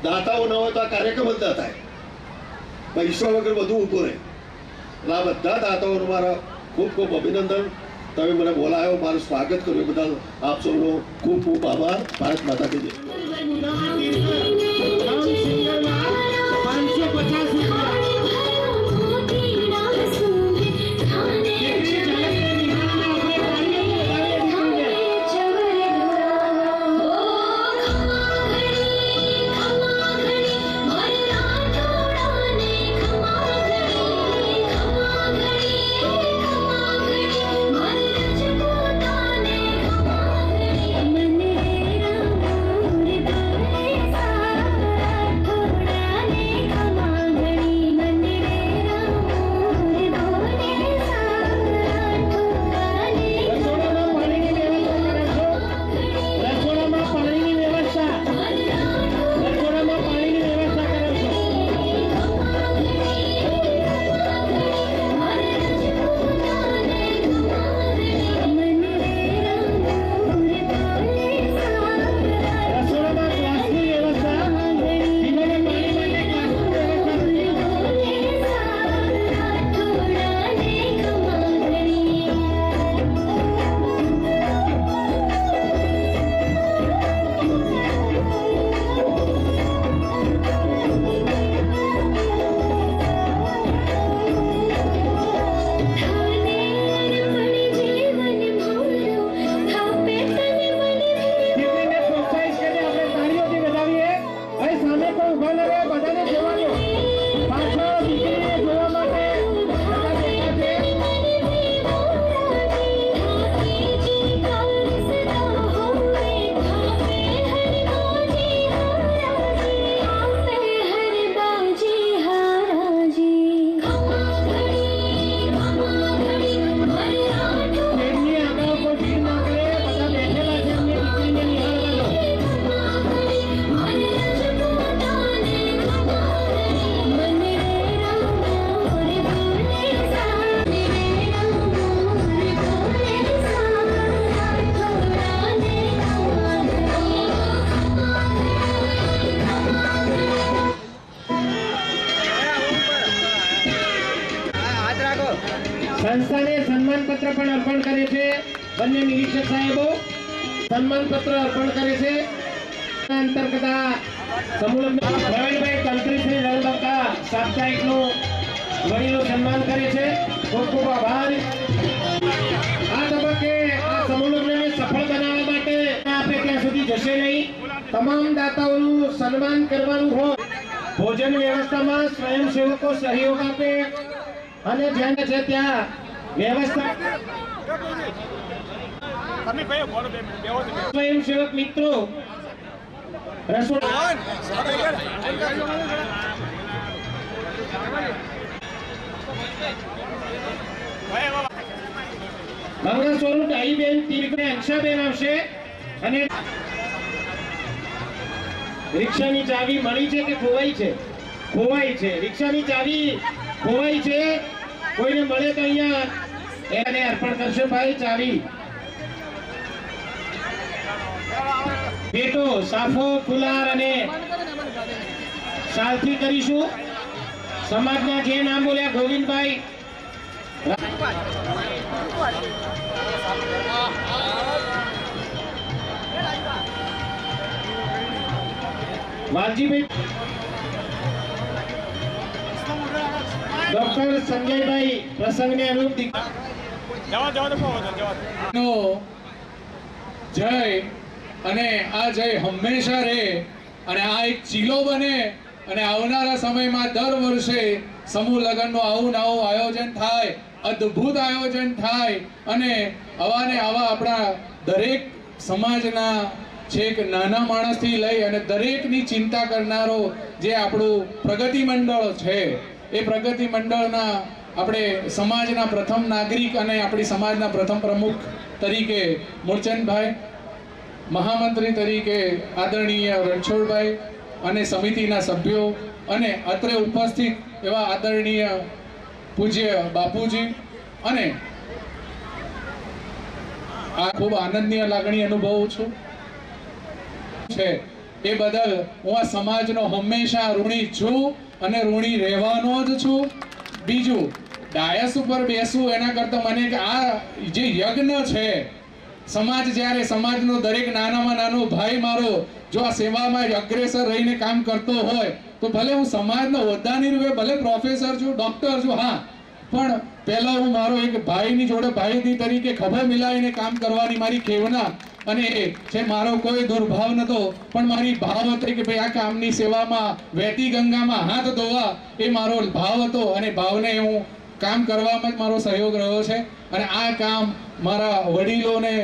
દાતાઓ ન હોય તો આ કાર્યક્રમ જ ના થાય. પૈસા વગર બધું ઊભું રહે. એટલે આ બધા દાતાઓનો મારા ખૂબ ખૂબ અભિનંદન. તમે મને બોલાયો, મારું સ્વાગત કર્યું બદલ આપ સૌનો ખૂબ ખૂબ આભાર. ભારત માતા કી જય. 550 સંસ્થાને સન્માનપત્ર પણ અર્પણ કરે છે. બંને નિરીક્ષક સાહેબો સન્માન પત્ર અર્પણ કરે છે. અંતર્ગત આ સમૂહ લગ્ન પ્રવીણભાઈ તંત્રીશ્રી રણબક્કા સાપ્તાહિકનું વડીલો સન્માન કરે છે. ખૂબ ખૂબ આભાર. આ તબક્કે આ સમૂહ લગ્નને સફળ બનાવવા માટે આપણે ત્યાં સુધી જશે નહીં. તમામ દાતાઓનું સન્માન કરવાનું હોય. ભોજન વ્યવસ્થામાં સ્વયંસેવકો સહયોગ આપે અને જ્યાં છે ત્યાં વ્યવસ્થા સ્વયંસેવક મિત્રો રસોડા મંગળ સ્વરૂપ આઈબેન તીર્થને અંશાબેન આવશે અને રિક્ષાની ચાવી મળી છે કે ખોવાઈ છે? ખોવાઈ છે. રિક્ષાની ચાવી ખોવાઈ છે. કોઈને મળે તો અહીંયા એને અર્પણ કરશે ભાઈ ચાવી. ભેટો સાફો ફુલાર અને શાલથી કરીશું. સમાજના જે નામ બોલ્યા ગોવિંદભાઈ વાલજીભાઈ ડોક્ટર સંજયભાઈ પ્રસંગને અનુરૂપ જય અને આ જય હંમેશા રહે અને આ એક ચીલો બને અને આવનારા સમયમાં દર વર્ષે સમૂહ લગ્નનું આવું આયોજન થાય, અદ્ભુત આયોજન થાય અને આવા ને આવા આપણા દરેક સમાજના છેક નાના માણસથી લઈ અને દરેકની ચિંતા કરનારો જે આપણું પ્રગતિ મંડળ છે એ પ્રગતિ મંડળના આપણે સમાજના પ્રથમ નાગરિક અને આપણી સમાજના પ્રથમ પ્રમુખ તરીકે મૂળચંદભાઈ, મહામંત્રી તરીકે આદરણીય રણછોડભાઈ અને સમિતિના સભ્યો અને અત્રે ઉપસ્થિત એવા આદરણીય પૂજ્ય બાપુજી અને આ ખૂબ આનંદની લાગણી અનુભવું છું છે એ બદલ હું આ સમાજનો હંમેશા ઋણી છું અને ઋણી રહેવાનો જ છું. બીજું ડાયસ ઉપર બેસવું એના કરતા મને કે આ જે યજ્ઞ છે સમાજ જ્યારે સમાજનો દરેક નાનામાં નાનો ભાઈ મારો જો આ સેવામાં અગ્રેસર રહીને કામ કરતો હોય તો ભલે હું સમાજનો હોદ્દાની રૂપે ભલે પ્રોફેસર છું, ડોક્ટર છું, હા, પણ પહેલા હું મારો એક ભાઈની જોડે ભાઈની તરીકે ખભે મિલાવીને કામ કરવાની મારી ખેવના અને એ છે મારો કોઈ દુર્ભાવ નતો પણ મારી ભાવ હતો કે ભાઈ આ કામની સેવામાં વહેતી ગંગામાં હાથ ધોવા એ મારો ભાવ હતો અને ભાવને હું કામ કરવામાં જ મારો સહયોગ રહ્યો છે. અને આ કામ મારા વડીલોને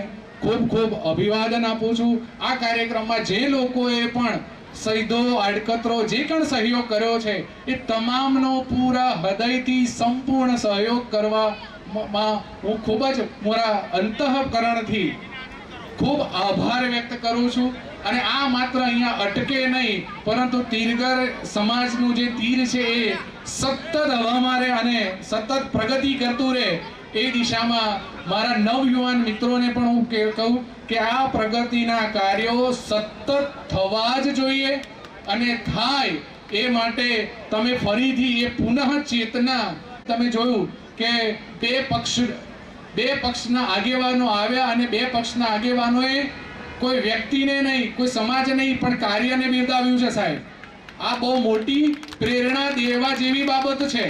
ખૂબ ખૂબ અભિવાદન આપું છું. આ કાર્યક્રમમાં જે લોકોએ પણ શહીદો આડકતરો જે પણ સહયોગ કર્યો છે એ તમામનો પૂરા હૃદયથી સંપૂર્ણ સહયોગ કરવામાં હું ખૂબ જ મારા અંતઃકરણથી ખૂબ આભાર વ્યક્ત કરું છું. અને આ માત્ર અહીંયા અટકે નહીં પરંતુ તીરગર સમાજનું જે તીર છે એ સતત હવામાં રહે અને સતત પ્રગતિ કરતું રહે એ દિશામાં મારા નવયુવાન મિત્રોને પણ હું કહું કે આ પ્રગતિના કાર્યો સતત થવા જ જોઈએ અને થાય એ માટે તમે ફરીથી એ પુનઃ ચેતના તમે જોયું કે બે પક્ષના આગેવાનો આવ્યા અને બે પક્ષના આગેવાનોએ કોઈ વ્યક્તિને નહીં, કોઈ સમાજ નહીં પણ કાર્યને બિરદાવ્યું છે સાહેબ. આ બહુ મોટી પ્રેરણા દેવા જેવી બાબત છે.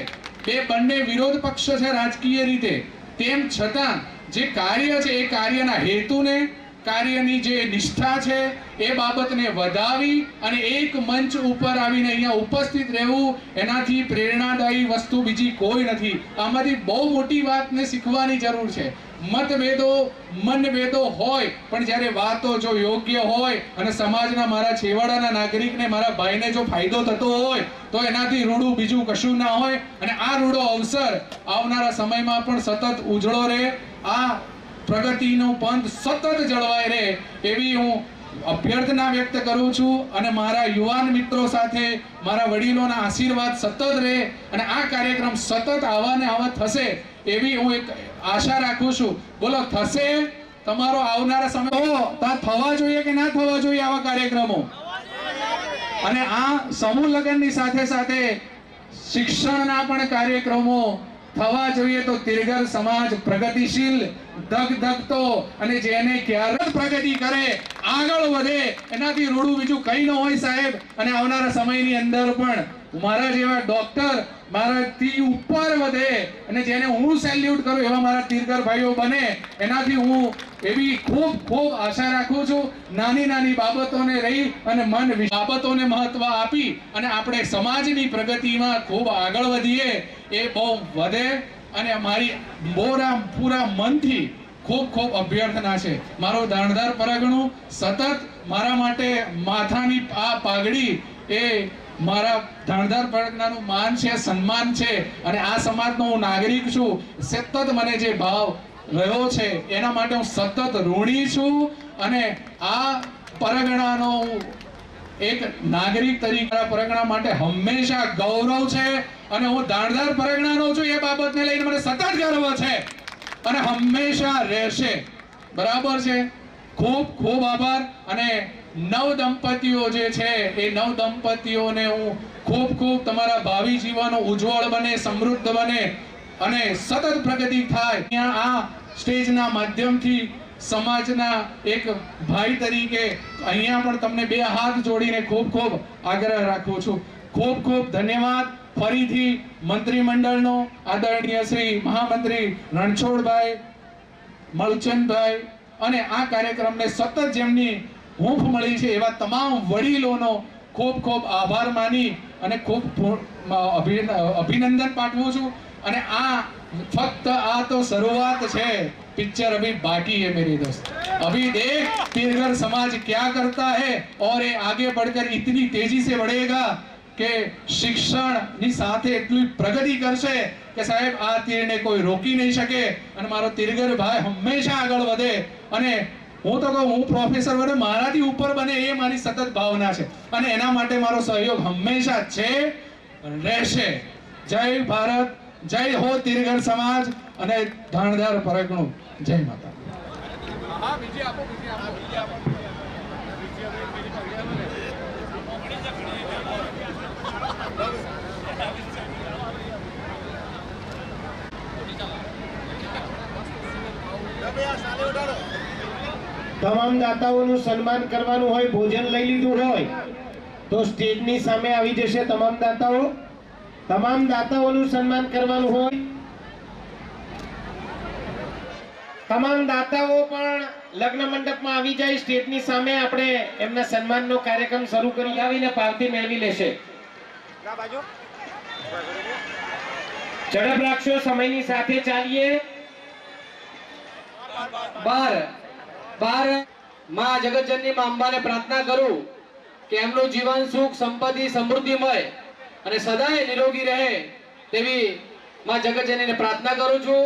બે બંને વિરોધ પક્ષ છે રાજકીય રીતે, તેમ છતાં જે કાર્ય છે એ કાર્યના હેતુને, કાર્યની જે નિષ્ઠા છે એ બાબતને વધાવી અને એક મંચ ઉપર આવીને અહીંયા ઉપસ્થિત રહેવું એનાથી પ્રેરણાદાયી વસ્તુ બીજી કોઈ નથી. આમાંથી બહુ મોટી વાતને શીખવાની જરૂર છે. મનભેદો હોય પણ જ્યારે વાતો જો યોગ્ય હોય અને સમાજના મારા છેવાડાના નાગરિકને, મારા ભાઈને જો ફાયદો થતો હોય તો એનાથી રૂડું બીજું કશું ના હોય. અને આ રૂડો અવસર આવનારા સમયમાં પણ સતત ઉજળો રહે, આ પ્રગતિનો પંથ સતત જળવાઈ રહે એવી હું અભ્યર્થના વ્યક્ત કરું છું. અને મારા યુવાન મિત્રો સાથે મારા વડીલોના આશીર્વાદ સતત રહે અને આ કાર્યક્રમ સતત આવા ને આવા થશે એવી હું એક આશા રાખું છું. બોલો, થશે? તમારો આવનારા સમય થવા જોઈએ કે ના થવા જોઈએ આવા કાર્યક્રમો? અને આ સમૂહ લગ્નની સાથે સાથે શિક્ષણના પણ કાર્યક્રમો થવા જોઈએ તો તિરગર સમાજ પ્રગતિશીલ, ધગધગતો અને જેને ક્યારે પ્રગતિ કરે, આગળ વધે, એનાથી રૂડું બીજું કઈ ન હોય સાહેબ. અને આવનારા સમયની અંદર પણ મારા જેવા ડોક્ટર મારાથી ઉપર વધે અને જેને હું સેલ્યુટ કરું એવા મારા તીરગર ભાઈઓ બને, એનાથી હું એવી ખૂબ ખૂબ આશા રાખું છું. નાની નાની બાબતોને રહી અને બાબતોને મહત્વ આપી અને આપણે સમાજની પ્રગતિમાં ખૂબ આગળ વધીએ, એ બહુ વધે. અને મારી પૂરા મનથી ખૂબ ખૂબ અભ્યર્થના છે. મારો દાણધાર પરગણું સતત મારા માટે માથાની આ પાઘડી એ મારા ધાણધાર પરગણાનું માન છે, સન્માન છે. અને આ સમાજનો હું નાગરિક છું. સતત મને જે ભાવ રહ્યો છે એના માટે હું સતત ઋણી છું. અને આ પરગણાનો એક નાગરિક તરીકે પરગણા માટે હંમેશા ગૌરવ છે. અને હું દાણધાર પરગણાનો છું એ બાબતને લઈને મને સતત ગર્વ છે અને હંમેશા રહેશે. બરાબર છે. ખૂબ ખૂબ આભાર. અને નવ દંપતીઓ જે છે એ નવ દંપતીઓને હું ખૂબ ખૂબ તમારા ભાવિ જીવનો ઉજ્જવળ બને, સમૃદ્ધ બને અને સતત પ્રગતિ થાય. અહીંયા આ સ્ટેજના માધ્યમથી સમાજના એક ભાઈ તરીકે અહીંયા પણ તમને બે હાથ જોડીને ખૂબ ખૂબ આગ્રહ રાખું છું. ખૂબ ખૂબ ધન્યવાદ. ફરીથી મંત્રીમંડળનો આદરણીય શ્રી મહામંત્રી રણછોડભાઈ, મલચંદભાઈ અને આ કાર્યક્રમને સતત જેમની હૂંફ મળી છે એવા તમામ વડીલોનો ખૂબ ખૂબ આભાર માની અને ખૂબ અભિનંદન પાઠવું છું. અને આ ફક્ત આ તો શરૂઆત છે, पिक्चर अभी बाकी है मेरे दोस्त. अभी देख तिरगर समाज क्या करता है और ये आगे बढ़कर इतनी तेजी से बढ़ेगा કે શિક્ષણની સાથે એટલી પ્રગતિ કરશે કે સાહેબ આ તીરને કોઈ રોકી નહીં શકે. અને મારો તિરગર ભાઈ હંમેશા આગળ વધે. અને હું તો કહું હું પ્રોફેસર બને, મારાથી ઉપર બને એ મારી સતત ભાવના છે. અને એના માટે મારો સહયોગ હંમેશા છે, રહેશે. જય ભારત, જય હો તિરગર સમાજ અને ધાણધાર પરગણું. જય માતા. તમામ દાતાઓનું સન્માન કરવાનું હોય, ભોજન લઈ લીધું હોય તો સ્ટેજની સામે આવી જશે. તમામ દાતાઓનું સન્માન કરવાનું હોય. તમામ દાતાઓ પણ લગ્ન મંડપમાં આવી જાય, સ્ટેજની સામે આપણે એમના સન્માનનો કાર્યક્રમ શરૂ કરી આવીને પાવતી મેળવી લેશે. ઝડપ રાખશો, સમયની સાથે ચાલીએ. 12 માં જગતજનની માં અંબાને પ્રાર્થના કરું કે એમનું જીવન સુખ સંપત્તિ સમૃદ્ધિમય અને સદાય નિરોગી રહે તેવી માં જગતજનીને પ્રાર્થના કરું છું.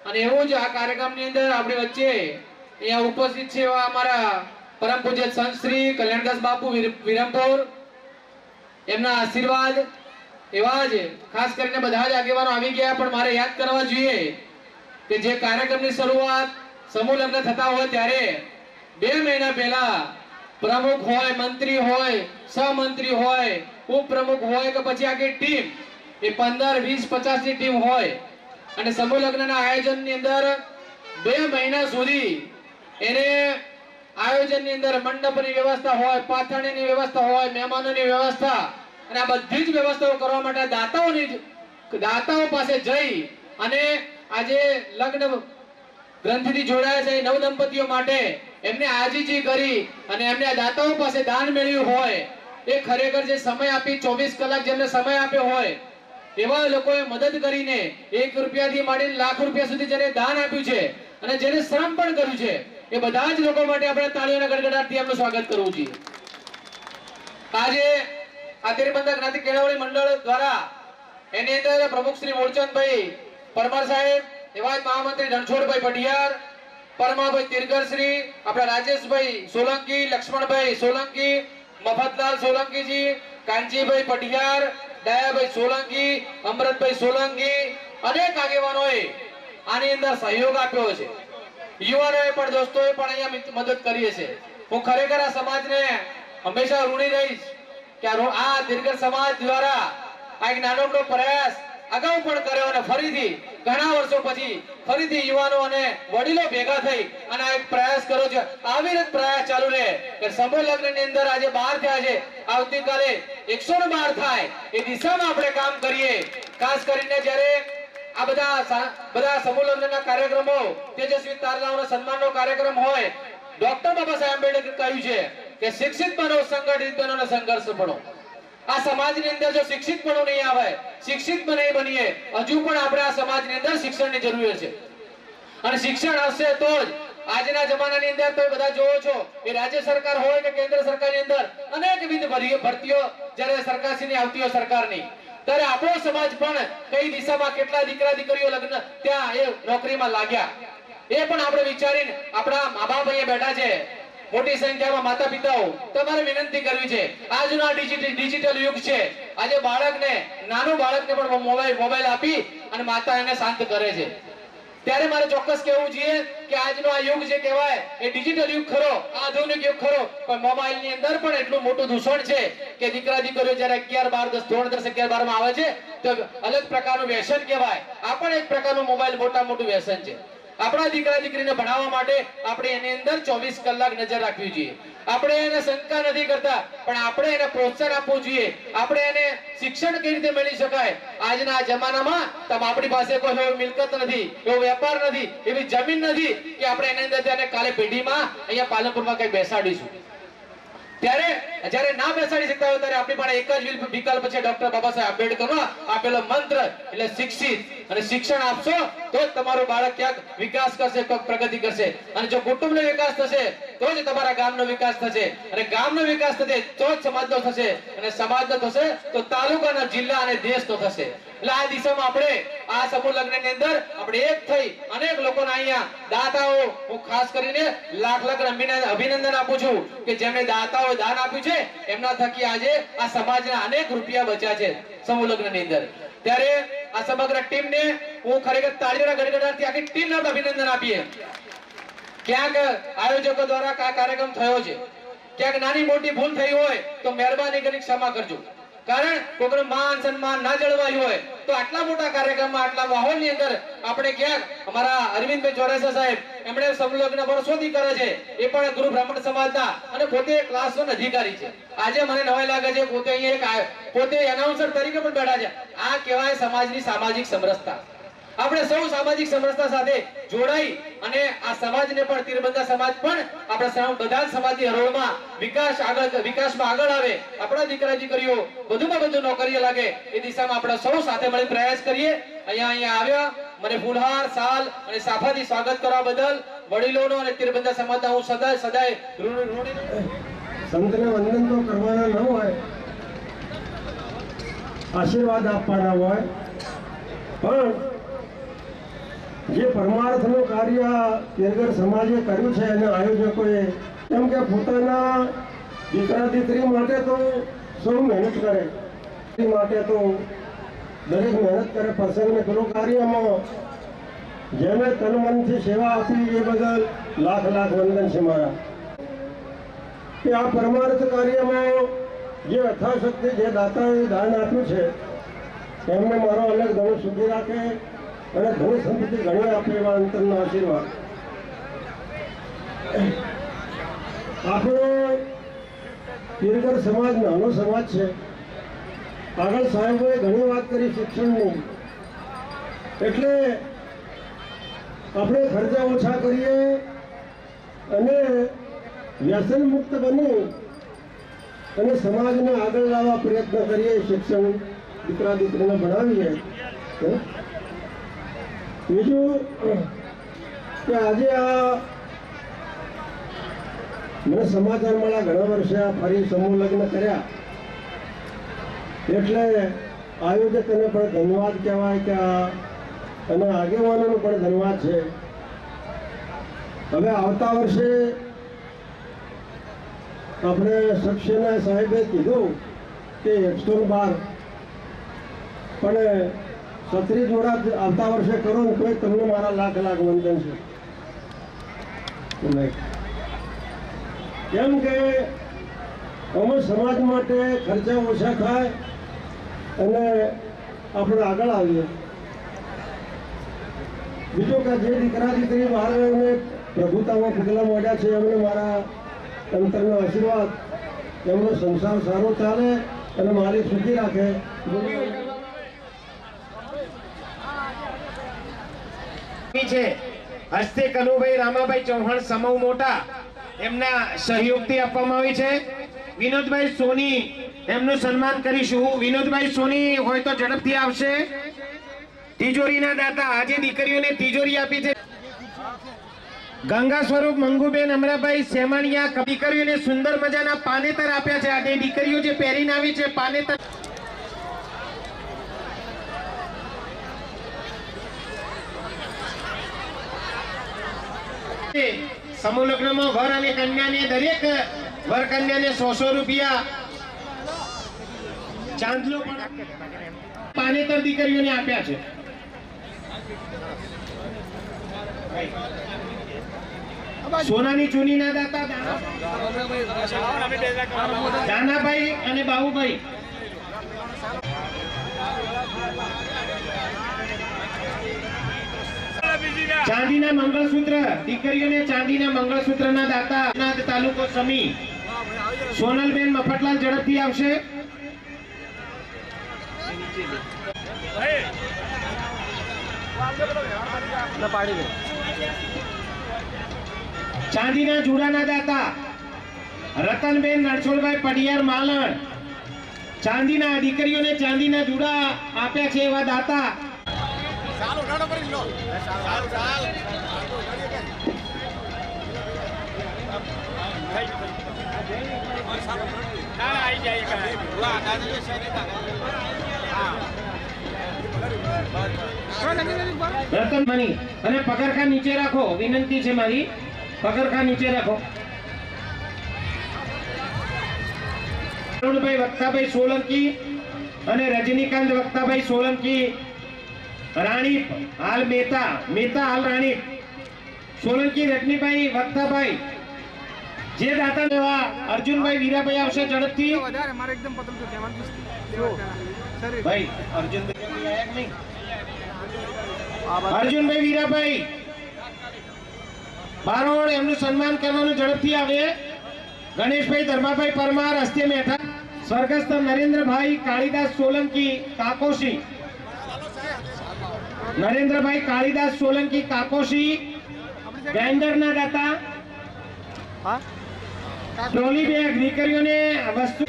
અને એવું જ આ કાર્યક્રમની અંદર આપણી વચ્ચે અહીંયા ઉપસ્થિત છે એવા અમારા પરમ પૂજ્ય સંત શ્રી કલ્યાણદાસ બાપુ વિરમપુર, એમના આશીર્વાદ એવા જ ખાસ કરીને બધા જ આગેવાનો આવી ગયા. પણ મારે યાદ કરવા જોઈએ કે જે કાર્યક્રમની શરૂઆત સમૂહ લગ્ન થતા હોય ત્યારે 2 મહિના પહેલા પ્રમુખ હોય, મંત્રી હોય, સહમંત્રી હોય, ઉપપ્રમુખ હોય કે પછી આખી ટીમ એ 15, 20, 50 ની ટીમ હોય અને સમૂહ લગ્નના આયોજનની અંદર 2 મહિના સુધી એને આયોજનની અંદર મંડપની વ્યવસ્થા હોય, પાથરણીની વ્યવસ્થા હોય, મહેમાનોની વ્યવસ્થા અને આ બધી જ વ્યવસ્થાઓ કરવા માટે દાતાઓ પાસે જઈ અને આજે લગ્ન ગ્રંથિથી જોડાયા છે નવ દંપતીઓ માટે એમને આજીજી કરી અને એમને આ દાતાઓ પાસે દાન મેળવ્યું હોય, એ ખરેખર જે સમય આપી 24 કલાક જેમને સમય આપ્યો હોય એવા લોકોએ મદદ કરીને 1 રૂપિયાથી માંડીને લાખ રૂપિયા સુધી જેને દાન આપ્યું છે અને જેને શ્રમ પણ કર્યું છે એ બધા જ લોકો માટે આપણે તાળીઓના ગડગડાટથી એમનું સ્વાગત કરવું જોઈએ. આજે આ તિરબંધક જ્ઞાતિ કેળવણી મંડળ દ્વારા એની અંદર પ્રમુખ શ્રી મૂળચંદભાઈ પરમાર સાહેબ, એવા જ મહામંત્રી રણછોડભાઈ પઢિયાર, પરમાભાઈ તિરગર શ્રી, આપણા રાજેશભાઈ સોલંકી, લક્ષ્મણભાઈ સોલંકી, મફતલાલ સોલંકીજી, કાંજીભાઈ પઢિયાર, દયાભાઈ સોલંકી, અમૃતભાઈ સોલંકી, અનેક આગેવાનોએ આની અંદર સહયોગ આપ્યો છે. યુવાનોએ પણ દોસ્તોએ પણ અહીંયા મદદ કરી છે. હું ખરેખર આ સમાજને હંમેશા ઋણી રહીશ કે આ તિરગર સમાજ દ્વારા આ એક નાનકડો પ્રયાસ અગાઉ પણ કર્યો અને ફરીથી ઘણા વર્ષો પછી ફરીથી યુવાનો અને વડીલો ભેગા થઈ અને આ એક પ્રયાસ કર્યો છે. આવી રીતે પ્રયાસ ચાલુ રહે કે સમૂહ લગ્નની અંદર આજે 12 થયા છે, આવતીકાલે 112 થાય એ દિશામાં આપણે કામ કરીએ. ખાસ કરીને જ્યારે આ બધા સમૂહ લગ્નના કાર્યક્રમો, તેજસ્વી તારલાઓના સન્માનનો કાર્યક્રમ હોય, ડોક્ટર બાબા સાહેબ આંબેડકર કહ્યું છે કે શિક્ષિત બનો, સંગઠિત બનો અને સંઘર્ષ બનો. આ સમાજની અંદર જો શિક્ષિત પણ નહીં આવે, શિક્ષિત પણ નહીં બનીએ, હજુ પણ આપણે આ સમાજની અંદર શિક્ષણની જરૂર છે. અને શિક્ષણ હશે તો જ આજના જમાનાની અંદર તો બધા જોવો છો એ રાજ્ય સરકાર હોય કે કેન્દ્ર સરકારની અંદર અનેકવિધ ભરતીઓ જ્યારે સરકારશ્રીની આવતી હોય સરકારની, ત્યારે આપણો સમાજ પણ કઈ દિશામાં કેટલા દીકરા દીકરીઓ લગ્ન ત્યાં એ નોકરીમાં લાગ્યા એ પણ આપણે વિચારીને આપણા મા બાપ અહીંયા બેઠા છે, મોટી સંખ્યામાં માતા પિતાઓ, તમારે વિનંતી કરવી છે. આજનો આ ડિજિટલ યુગ છે. આજે બાળકને, નાનું બાળકને પણ મોબાઈલ આપી અને માતા એને શાંત કરે છે. ત્યારે મારે ચોક્કસ કહેવું જોઈએ કે આજનો આ યુગ જે કહેવાય એ ડિજિટલ યુગ ખરો, આધુનિક યુગ ખરો, પણ મોબાઈલની અંદર પણ એટલું મોટું દૂષણ છે કે દીકરા દીકરીઓ જ્યારે 11, 12, 10, ધોરણ 10, 11, 12 માં આવે છે તો અલગ પ્રકારનું વ્યસન કહેવાય. આ પણ એક પ્રકારનું મોબાઈલ મોટું વ્યસન છે. આપણા દીકરા દીકરીને ભણાવવા માટે આપણે એની અંદર 24 કલાક નજર રાખવી જોઈએ. આપણે એને શંકા નથી કરતા, પણ આપણે એને પ્રોત્સાહન આપવું જોઈએ. આપણે એને શિક્ષણ કઈ રીતે મેળવી શકાય. આજના જમાનામાં આપણી પાસે કોઈ એવી મિલકત નથી, એવો વેપાર નથી, એવી જમીન નથી કે આપણે એની અંદર તેને કાલે પેઢીમાં અહીંયા પાલનપુરમાં કઈ બેસાડીશું. ત્યારે જ્યારે ના બેસાડી શકતા હોય ત્યારે આપણી પાસે એક જ વિકલ્પ છે, ડોક્ટર બાબા સાહેબ આંબેડકરનો આપેલો મંત્ર, એટલે શિક્ષિત. અને શિક્ષણ આપશો તો જ તમારું બાળક ક્યાંક વિકાસ કરશે, ક્યાંક પ્રગતિ કરશે. અને જો કુટુંબનો વિકાસ થશે તો જ તમારા ગામનો વિકાસ થશે, અને ગામનો વિકાસ થશે તો જ સમાજનો થશે, અને સમાજનો થશે તો તાલુકાના, જિલ્લા અને દેશનો થશે. એટલે આ દિશામાં આપણે આ સમૂહ લગ્નની અંદર આપણે એક થઈ અનેક લોકોના અહીંયા દાતાઓ, હું ખાસ કરીને લાખ અભિનંદન આપું છું કે જેમણે દાતાઓ દાન આપ્યું છે, એમના થકી આજે આ સમાજના અનેક રૂપિયા બચ્યા છે સમૂહ લગ્નની અંદર. ત્યારે આ સમગ્ર ટીમને હું ખરેખર તાળીઓના ગડગડાટથી આખી ટીમને અભિનંદન આપીએ. ક્યાંક આયોજકો દ્વારા આ કાર્યક્રમ થયો છે, ક્યાંક નાની મોટી ભૂલ થઈ હોય તો મહેરબાની કરી ક્ષમા કરજો. કારણ કોઈનું માન સન્માન ના જળવાયું હોય તો આટલા મોટા કાર્યક્રમમાં, આટલા માહોલની અંદર આપણે ક્યાંક અમારા અરવિંદભાઈ ચોરસિયા સાહેબ, એમણે સમૂહ લગ્ન વર્ષોથી કરે છે, એ પણ ગુરુ બ્રાહ્મણ સમાજના અને પોતે ક્લાસ 1 અધિકારી છે. આજે મને નવાઈ લાગે છે પોતે અહીંયા પોતે એનાઉન્સર તરીકે પણ બેઠા છે. આ કહેવાય સમાજની સામાજિક સમરસતા. આપણે સૌ સામાજિક સમરસતા સાથે જોડાઈ અને આ સમાજને પણ, તીરબંધા સમાજ પણ આપણા બધા સમાજની હરોળમાં વિકાસમાં આગળ આવે, આપણા દીકરા દીકરીઓ વધુમાં વધુ નોકરીએ લાગે, એ દિશામાં આપણે સૌ સાથે મળી પ્રયાસ કરીએ. અહીંયા આવ્યા, મને ફૂલહાર, સાલ અને સાફાથી સ્વાગત કરવા બદલ વડીલોનો અને તીરબંધા સમાજના હું સદાય સંતને વંદન તો કરવાના ન હોય, આશીર્વાદ આપવાના હોય, પણ જે પરમાર્થનું કાર્ય તેરગર સમાજે કર્યું છે અને આયોજકોએ, કેમ કે પોતાના દીકરા દીકરી માટે તો સૌ મહેનત કરે, માટે તો દરેક મહેનત કરે. પ્રસંગને પેલું કાર્યમાં જેને તન મનથી સેવા આપી એ બદલ લાખ લાખ વંદન છે મારા. કે આ પરમાર્થ કાર્યમાં જે યથાશક્તિ જે દાતાએ દાન આપ્યું છે એમને મારો અલગ ઘણું સુખી રાખે અને ઘણી સંપત્તિ ઘણી આપે એવા અંતરનો આશીર્વાદ. આપણો તીરગર સમાજ નાનો સમાજ છે. આગળ સાહેબોએ ઘણી વાત કરી શિક્ષણની, એટલે આપણે ખર્ચા ઓછા કરીએ અને વ્યસન મુક્ત બની અને સમાજને આગળ લાવવા પ્રયત્ન કરીએ. શિક્ષણ દીકરા દીકરીને ભણાવીએ. બીજું કે આજે આ મને સમાચાર મળ્યા ઘણા વર્ષે આ ફરી સમૂહ લગ્ન કર્યા, એટલે આયોજકોને પણ ધન્યવાદ કહેવાય કે અને આગેવાનોનો પણ ધન્યવાદ છે. હવે આવતા વર્ષે આપણે સક્સેના સાહેબે કીધું કે 112, પણ 36 જોડા આવતા વર્ષે કરો ને તોય તમને મારા લાખ લાખ વંદન છે. કેમ કે અમે સમાજ માટે ખર્ચા ઓછા થાય અને આપણે આગળ આવીએ. બીજું કે જે દીકરા દીકરી બહાર રહીને પ્રભુતામાં પગલાં માંડ્યા છે એમને મારા તંત્રના આશીર્વાદ, એમનો સંસાર સારો ચાલે અને મારી સુખી રાખે. છે હસ્તે કનુભાઈ રામાભાઈ ચૌહાણ સમૂહ મોટા એમના સહયોગથી આપવામાં આવી છે. વિનોદભાઈ સોની એમનું સન્માન કરીશું. વિનોદભાઈ સોની હોય તો ઝડપથી આવશે. તિજોરીના દાતા આજે દીકરીઓને તિજોરી આપી છે. ગંગા સ્વરૂપ મંગુબેન અમરાભાઈ સેમાણિયા દીકરીઓને સુંદર મજાના પાનેતર આપ્યા છે. આજે દીકરીઓ જે પહેરીને આવી છે પાનેતર. સમૂહ લગ્નમાં વર અને કન્યાને દરેક વર કન્યાને 100 રૂપિયા ચાંદલો પાનેતર દીકરીઓને આપ્યા છે. સોનાની ચૂનીના દાતા દાનાભાઈ અને બાબુભાઈ. ચાંદીના મંગળસૂત્ર દીકરીઓને ચાંદીના મંગળસૂત્રના દાતા તાલુકો સમી સોનલબેન મફતલાલ ઝડપથી આવશે. ચાંદીના જુડાના દાતા રતનબેન રણછોડભાઈ પડિયાર માલણ. ચાંદીના દીકરીઓને ચાંદીના જુડા આપ્યા છે એવા દાતા. રતન મની અને પગરખા નીચે રાખો. વિનંતી છે મારી, પગરખા નીચે રાખો. અરુણભાઈ વક્તાભાઈ સોલંકી અને રજનીકાંત વક્તાભાઈ સોલંકી રાણી હાલ મહેતા હાલ રાણી સોલંકી રજનીભાઈ વક્તાભાઈ જે દાતા લેવા અર્જુનભાઈ વીરાભાઈ આવશે ઝડપથી. ભાઈ અર્જુનભાઈ વીરાભાઈ બારોડ એમનું સન્માન કરવાનું ઝડપથી આવે. ગણેશભાઈ ધર્માભાઈ પરમાર હસ્તે મેઠા. સ્વર્ગસ્થ નરેન્દ્રભાઈ કાળીદાસ સોલંકી કાકોશી. નરેન્દ્રભાઈ કાળીદાસ સોલંકી કાકોશી ગ્રાઇન્ડરના દાતા. ટ્રોલી બેગ દીકરીઓને વસ્તુ.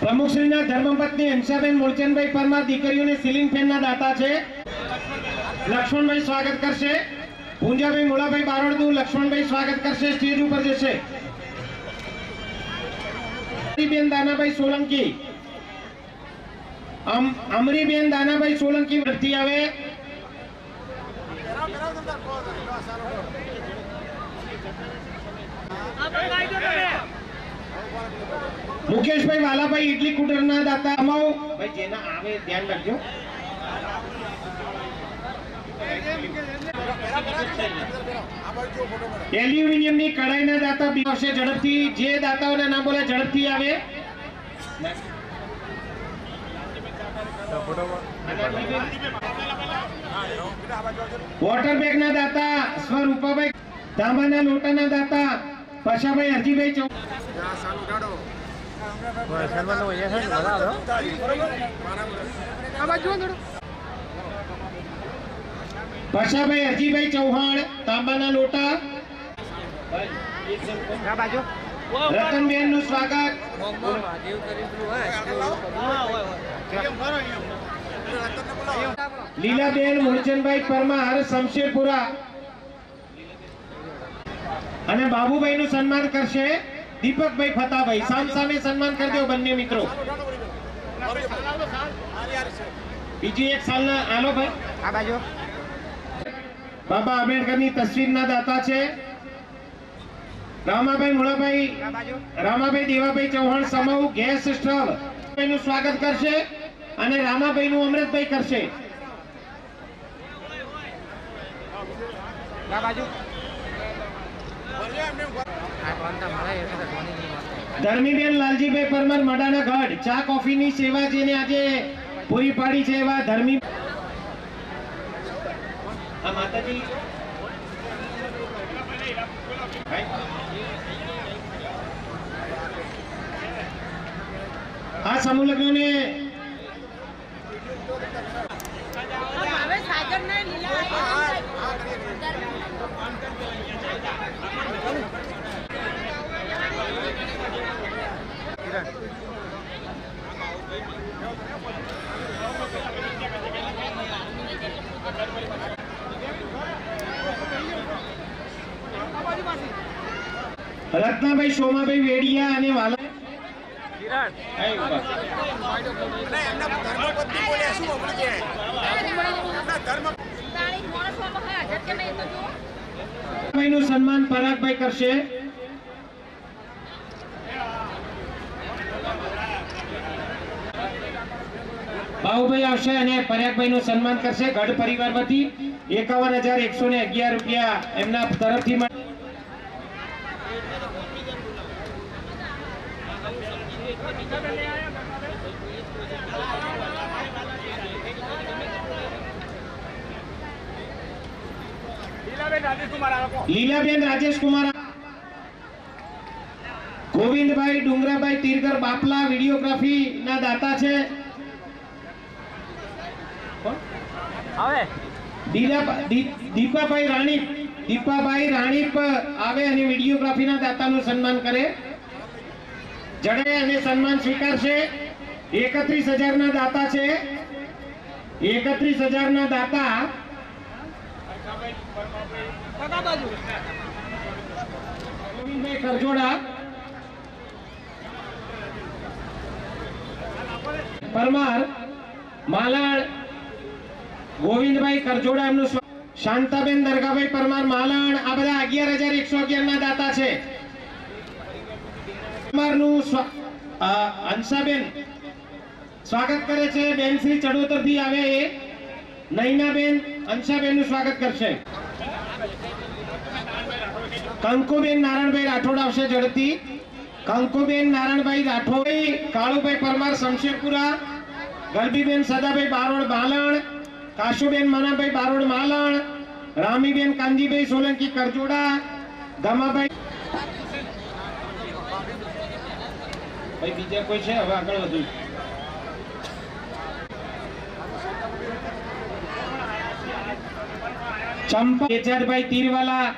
પ્રમુખશ્રીના ધર્મપત્ની હંસાબેન મૂળચંદભાઈ પરમાર દીકરીઓને સીલિંગ ફેનના દાતા છે. લક્ષ્મણભાઈ સ્વાગત કરશે. પૂંજાભાઈ મોળાભાઈ બારોડનું લક્ષ્મણભાઈ સ્વાગત કરશે. સ્ટેજ ઉપર જશે. બેન દાનાભાઈ સોલંકી અમરીબેન દાનાભાઈ સોલંકી વૃદ્ધિ આવે. મુકેશભાઈ વાલાભાઈ ઇડલી કુટરના દાતા અમાઉ ભાઈ જેના આવે ધ્યાન રાખજો. એલ્યુમિનિયમની કડાઈના દાતા આવશે ઝડપથી. જે દાતાઓના નામ બોલે ઝડપથી આવે. વોટર બેગના દાતા સ્વરૂપાભાઈ. તાંબાના લોટાના દાતા પશાભાઈ હરજીભાઈ ચૌ. પશાભાઈ હરજીભાઈ ચૌહાણ તાંબાના લોટા. રતનબેન નું સ્વાગત. લીલાબેન મૂળચંદભાઈ પરમાર શમશેરપુરા અને બાબુભાઈ નું સન્માન કરશે દીપકભાઈ ફતાભાઈ. સામે સન્માન કરી દો બંને મિત્રો. બીજી એક સાલના આલો ભાઈ આ બાજુ. બાબા આંબેડકરની તસવીરના દાતા છે. રામાભાઈ મોળાભાઈ રામાભાઈ દેવાભાઈ ચૌહાણ સમૂહ ગેસ સ્ટવ નું સ્વાગત કરશે અને રામાભાઈ નું અમૃતભાઈ કરશે. ધર્મીબેન લાલજીભાઈ પરમાર મડાના ગઢ ચા કોફીની સેવા જેને આજે પૂરી પાડી છે એવા ધર્મી આ માતાજી આ સમૂહ લગ્નને રત્નાભાઈ સોમાભાઈ વેડિયા અને વાલા નું સન્માન પરાગભાઈ કરશે. બાહુભાઈ આવશે અને પરાગભાઈ નું સન્માન કરશે. ગઢ પરિવાર વતી 51,111 રૂપિયા એમના તરફથી લીલાબેન રાજેશ કુમાર, ગોવિંદભાઈ ડુંગરાભાઈ તીરગર બાપલા વિડીયોગ્રાફી ના દાતા છે. દીપાભાઈ રાણીપ આવે અને વિડીયોગ્રાફી ના દાતાનું સન્માન કરે. જડે અને સન્માન સ્વીકારશે. 31,000 ના દાતા છે. 31,000 ના દાતા ગોવિંદભાઈ કરજોડા પરમાર માલાડ, ગોવિંદભાઈ કરજોડા એમનું શાંતાબેન દરગાભાઈ પરમાર માલાડ, આ બધા 11,111 ના દાતા છે. હંસાબેન સ્વાગત કરે છે. બેનશ્રી ચડોતર થી આવે એ નૈનાબેન હંસાબેન નું સ્વાગત કરશે. કંકુબેન નારાયણભાઈ રાઠોડ આવશે ઝડપથી. કંકુબેન નારાયણભાઈ રાઠોડ, કાળુભાઈ પરમાર શમશેરપુરા, ગલબીબેન સદાભાઈ બારોડ માલણ, કાશુબેન મનાભાઈ બારોડ માલણ, રામીબેન કાંજીભાઈ સોલંકી કરજોડા, ગમાભાઈ. ભાઈ બીજા કોઈ છે? હવે આગળ વધુ. ચંપા કેચરભાઈ તીરવાલા,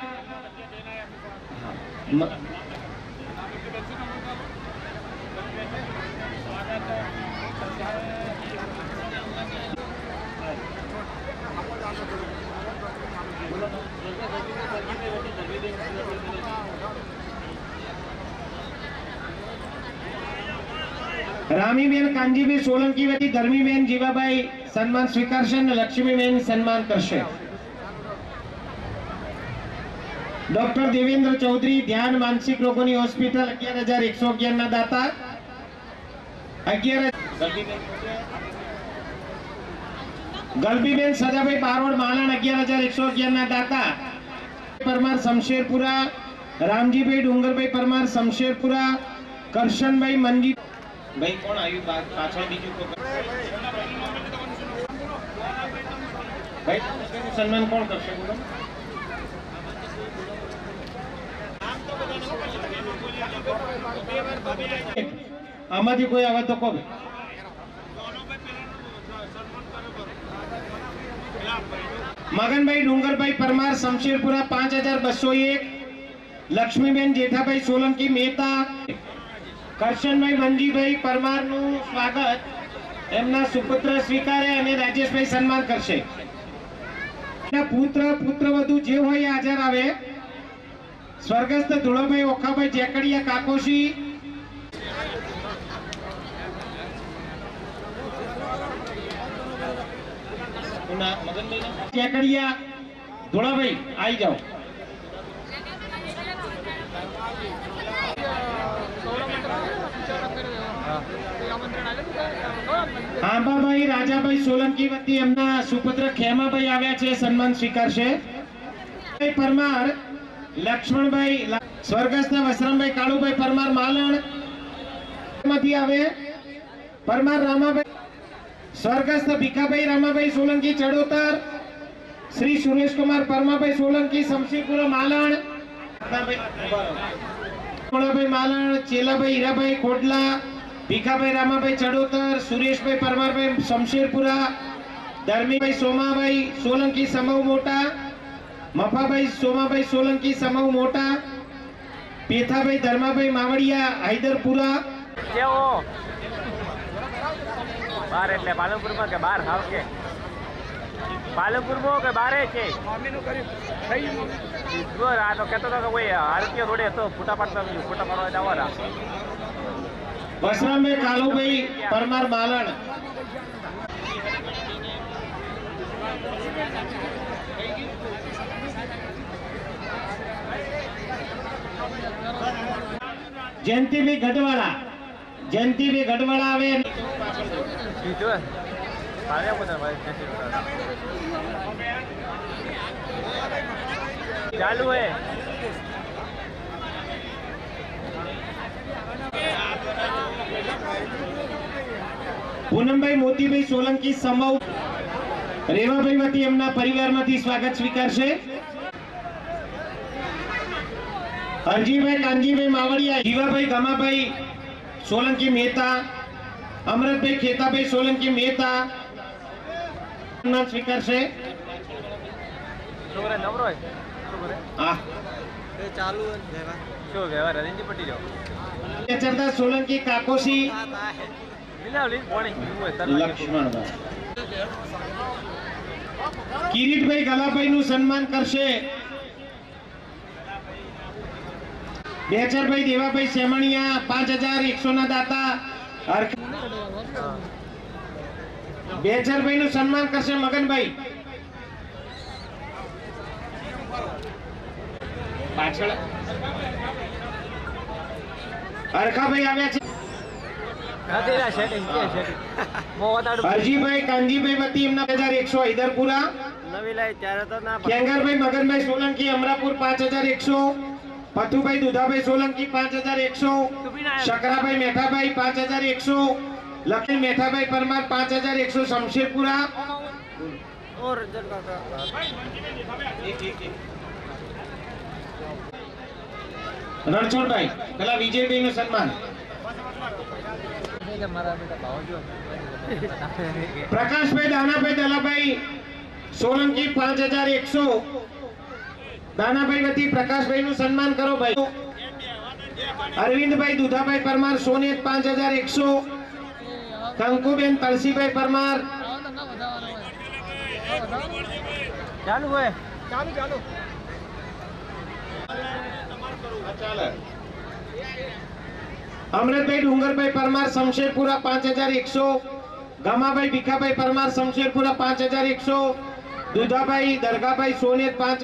રામીબેન કાંજીભાઈ સોલંકી વતી ધર્મીબેન જીવાભાઈ સન્માન સ્વીકારશે અને લક્ષ્મીબેન સન્માન કરશે. ડોક્ટર દેવેન્દ્ર ચૌધરી ધ્યાન માનસિક રોગોની હોસ્પિટલ 11,111 ના દાતા. 11 ગલબીબેન સદાભાઈ બારોડ માલણ 11,111 ના દાતા. પરમાર શમશેરપુરા, રામજીભાઈ ડુંગરભાઈ પરમાર શમશેરપુરા, કરશનભાઈ મંજી ભાઈ કોણ આવ્યું પાછળ બીજું ભાઈ સન્માન કોણ કરશે બોલો? આમાંથી કોઈ આવે તો કહો. મગનભાઈ ડુંગરભાઈ પરમાર શમશેરપુરા 5,201. લક્ષ્મીબેન જેઠાભાઈ સોલંકી મહેતા, કરશનભાઈ મંજીભાઈ પરમાર નું સ્વાગત એમના સુપુત્ર સ્વીકારે અને રાજેશભાઈ સન્માન કરશે. પુત્રવધુ જે હોય હાજર આવે. સ્વર્ગસ્થ ધુળાભાઈ ઓખાભાઈ જેકડિયા કાકોશી, જેકડિયા ધુળાભાઈ આવી જાઓ. આંબાભાઈ રાજાભાઈ સોલંકી વતી એમના સુપુત્ર ખેમાભાઈ આવ્યા છે, સન્માન સ્વીકારશે. પરમાર લક્ષ્મણભાઈ, સ્વર્ગસ્થ વસરામભાઈ કાળુભાઈ પરમાર માલણ, માંથી આવે પરમાર રામાભાઈ, સ્વર્ગસ્થ ભીખાભાઈ રામાભાઈ સોલંકી ચડોતર, શ્રી સુરેશકુમાર પરમાભાઈ સોલંકી શમશીરપુરા માલણ, મોળાભાઈ માલણ, ચેલાભાઈ હીરાભાઈ ખોડલા, ભીખાભાઈ રામાભાઈ ચડોતર, સુરેશભાઈ પરમારભાઈ શમશીરપુરા, ધર્મીભાઈ સોમાભાઈ સોલંકી સમૂહ મોટા, મફાભાઈ સોમાભાઈ સોલંકી સમૂહ મોટા, પેથાભાઈ ધર્માભાઈ માવડિયા હૈદરપુરા. બાર એટલે પાલનપુરમાં કે બાર હાવ કે પાલનપુરમાં કે બારે છે આ તો કહેતો હતો કે કોઈ આરતીઓ થોડી હતો ફૂટા પાડવા જવાના. વસરામભાઈ કાલુભાઈ પરમાર માલણ, જયંતિભાઈ ગઢવાળા, જયંતિભાઈ ગઢવાળા આવે. ચાલુ હે પૂનમભાઈ મોતીભાઈ સોલંકી સમૂહ રેવાભાઈ વતી એમના પરિવારમાંથી સ્વાગત સ્વીકારશે. હરજીભાઈ કાનજીભાઈ માવડિયા, જીવાભાઈ ગમાભાઈ સોલંકી મહેતા, અમરતભાઈ ખેતાભાઈ સોલંકી મહેતા સ્વીકારશે. ચરદાસ સોલંકી કાકોસી, લક્ષ્મણભાઈ, કિરીટભાઈ ગલાભાઈ નું સન્માન કરશે. બેચરભાઈ દેવાભાઈ સેમણિયા 5100 ના દાતા. બેચરભાઈ નું સન્માન કરશે મગનભાઈ. પાછળ અરખાભાઈ આવ્યા છે. હરજીભાઈ કાનજીભાઈ વતી એમના 5100 હૈદરપુરા. કેંગરભાઈ મગનભાઈ સોલંકી અમરાપુર 5100. પથુભાઈ દુધાભાઈ સોલંકી 5100. શકરાભાઈ મેઠાભાઈ 5100. લખી મેઠાભાઈ પરમાર 5100 શમશેરપુરા. રણછોડભાઈ પેલા વિજયભાઈ નું સન્માન. પ્રકાશભાઈ દાનાભાઈ દલાભાઈ સોલંકી 5100. દાનાભાઈ વતી પ્રકાશભાઈ નું સન્માન કરો ભાઈ. અરવિંદભાઈ દુધાભાઈ પરમાર સોનેત 5100. કંકુબેન તલસીભાઈ પરમાર. ચાલુ હોય ચાલુ અમરતભાઈ ડુંગરભાઈ પરમાર શમશેરપુરા 5100. ગમાભાઈ ભીખાભાઈ પરમાર શમશેરપુરા 5100. દુધાભાઈ દરગાભાઈ સોનેત 5.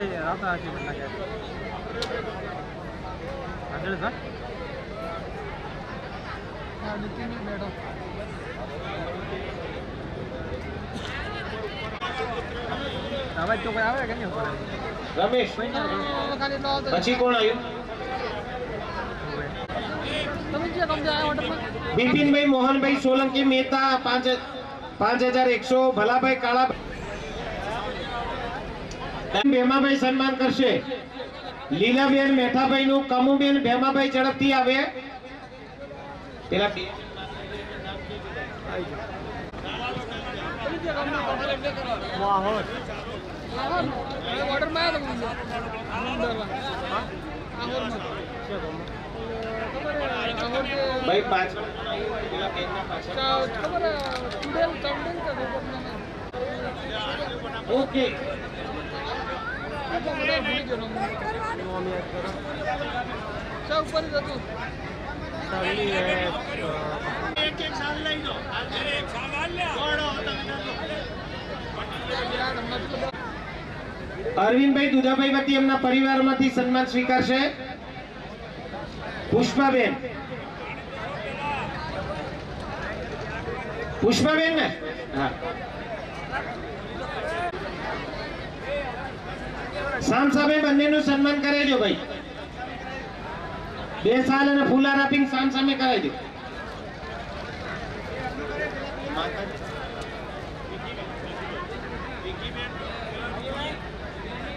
રમેશ પછી કોણ આવ્યું? બિપિનભાઈ મોહનભાઈ સોલંકી મહેતા 5100. ભલાભાઈ કાળા ભેમાભાઈ સન્માન કરશે. લીલાબેન મેઠાભાઈ નું કમુબેન ભેમાભાઈ ઝડપથી આવે. પેલા ભાઈ પાંચ ઓકે અરવિંદભાઈ દુધાભાઈ વતી એમના પરિવારમાંથી સન્માન સ્વીકારશે. પુષ્પાબેન, પુષ્પાબેન ને હા સામ સામે બંનેનું સન્માન કરાવી દો ભાઈ. 2 સાલ અને ફુલાર આપીને સામ સામે કરાવી દો.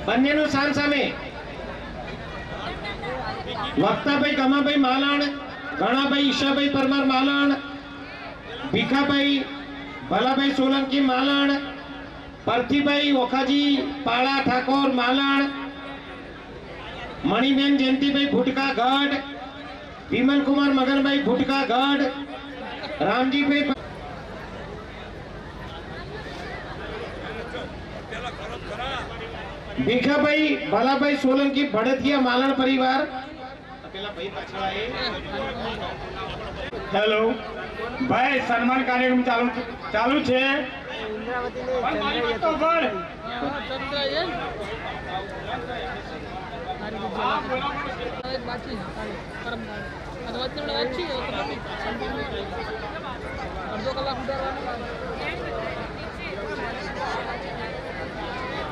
બંનેનું સામ સામે. વક્તાભાઈ કમાભાઈ માલણ, ઘણાભાઈ ઈશાભાઈ પરમાર માલણ, ભીખાભાઈ ભલાભાઈ સોલંકી માલણ, પરથીભાઈ ઓખાજી પાળા ઠાકોર માલણ, મણિબેન જયંતિભાઈ ભુટકા ગઢ, વિમલકુમાર મગનભાઈ ભુટકા ગઢ, રામજીભાઈ ભીખાભાઈ ભલાભાઈ સોલંકી ભડતિયા માલણ પરિવાર. હેલો ભાઈ, સન્માન કાર્યક્રમ ચાલુ છે.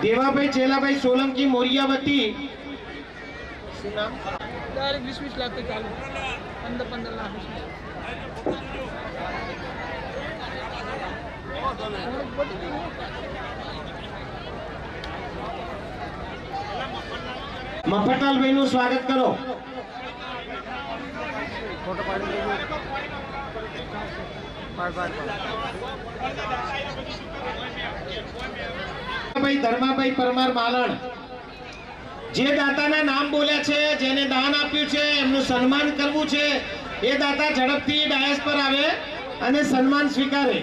દેવાભાઈ ચેલાભાઈ સોલંકી મોરિયાવતી. શું નામ? 20-20 લાખ તો ચાલુ, 15 લાખ. મફતલાલભાઈ નું સ્વાગત કરો. ધર્માભાઈ પરમાર માલણ. જે દાતાના નામ બોલ્યા છે, જેને દાન આપ્યું છે, એમનું સન્માન કરવું છે. એ દાતા ઝડપથી ડાયસ પર આવે અને સન્માન સ્વીકારે.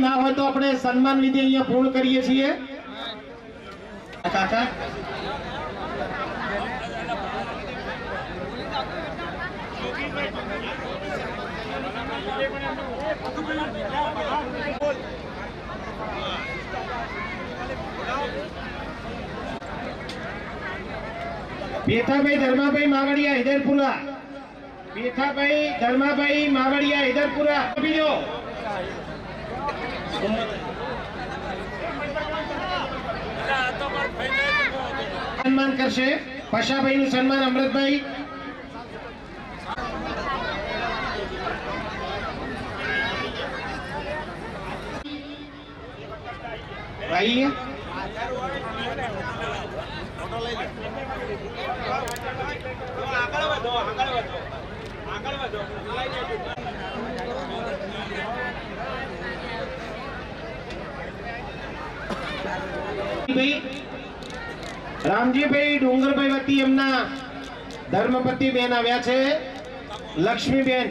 ના હોય તો આપણે સન્માન વિધિ અહીંયા પૂર્ણ કરીએ છીએ. કાકા પેથાભાઈ ધર્માભાઈ માવડિયા હિદરપુરા. પેથાભાઈ ધર્માભાઈ માવડિયા હિદરપુરા. બીજો સન્માન કરશે. પશાભાઈ નું સન્માન અમૃતભાઈ. ભાઈ રામજીભાઈ ડુંગરભાઈ વતી એમના ધર્મપતિ બેન આવ્યા છે, લક્ષ્મીબેન.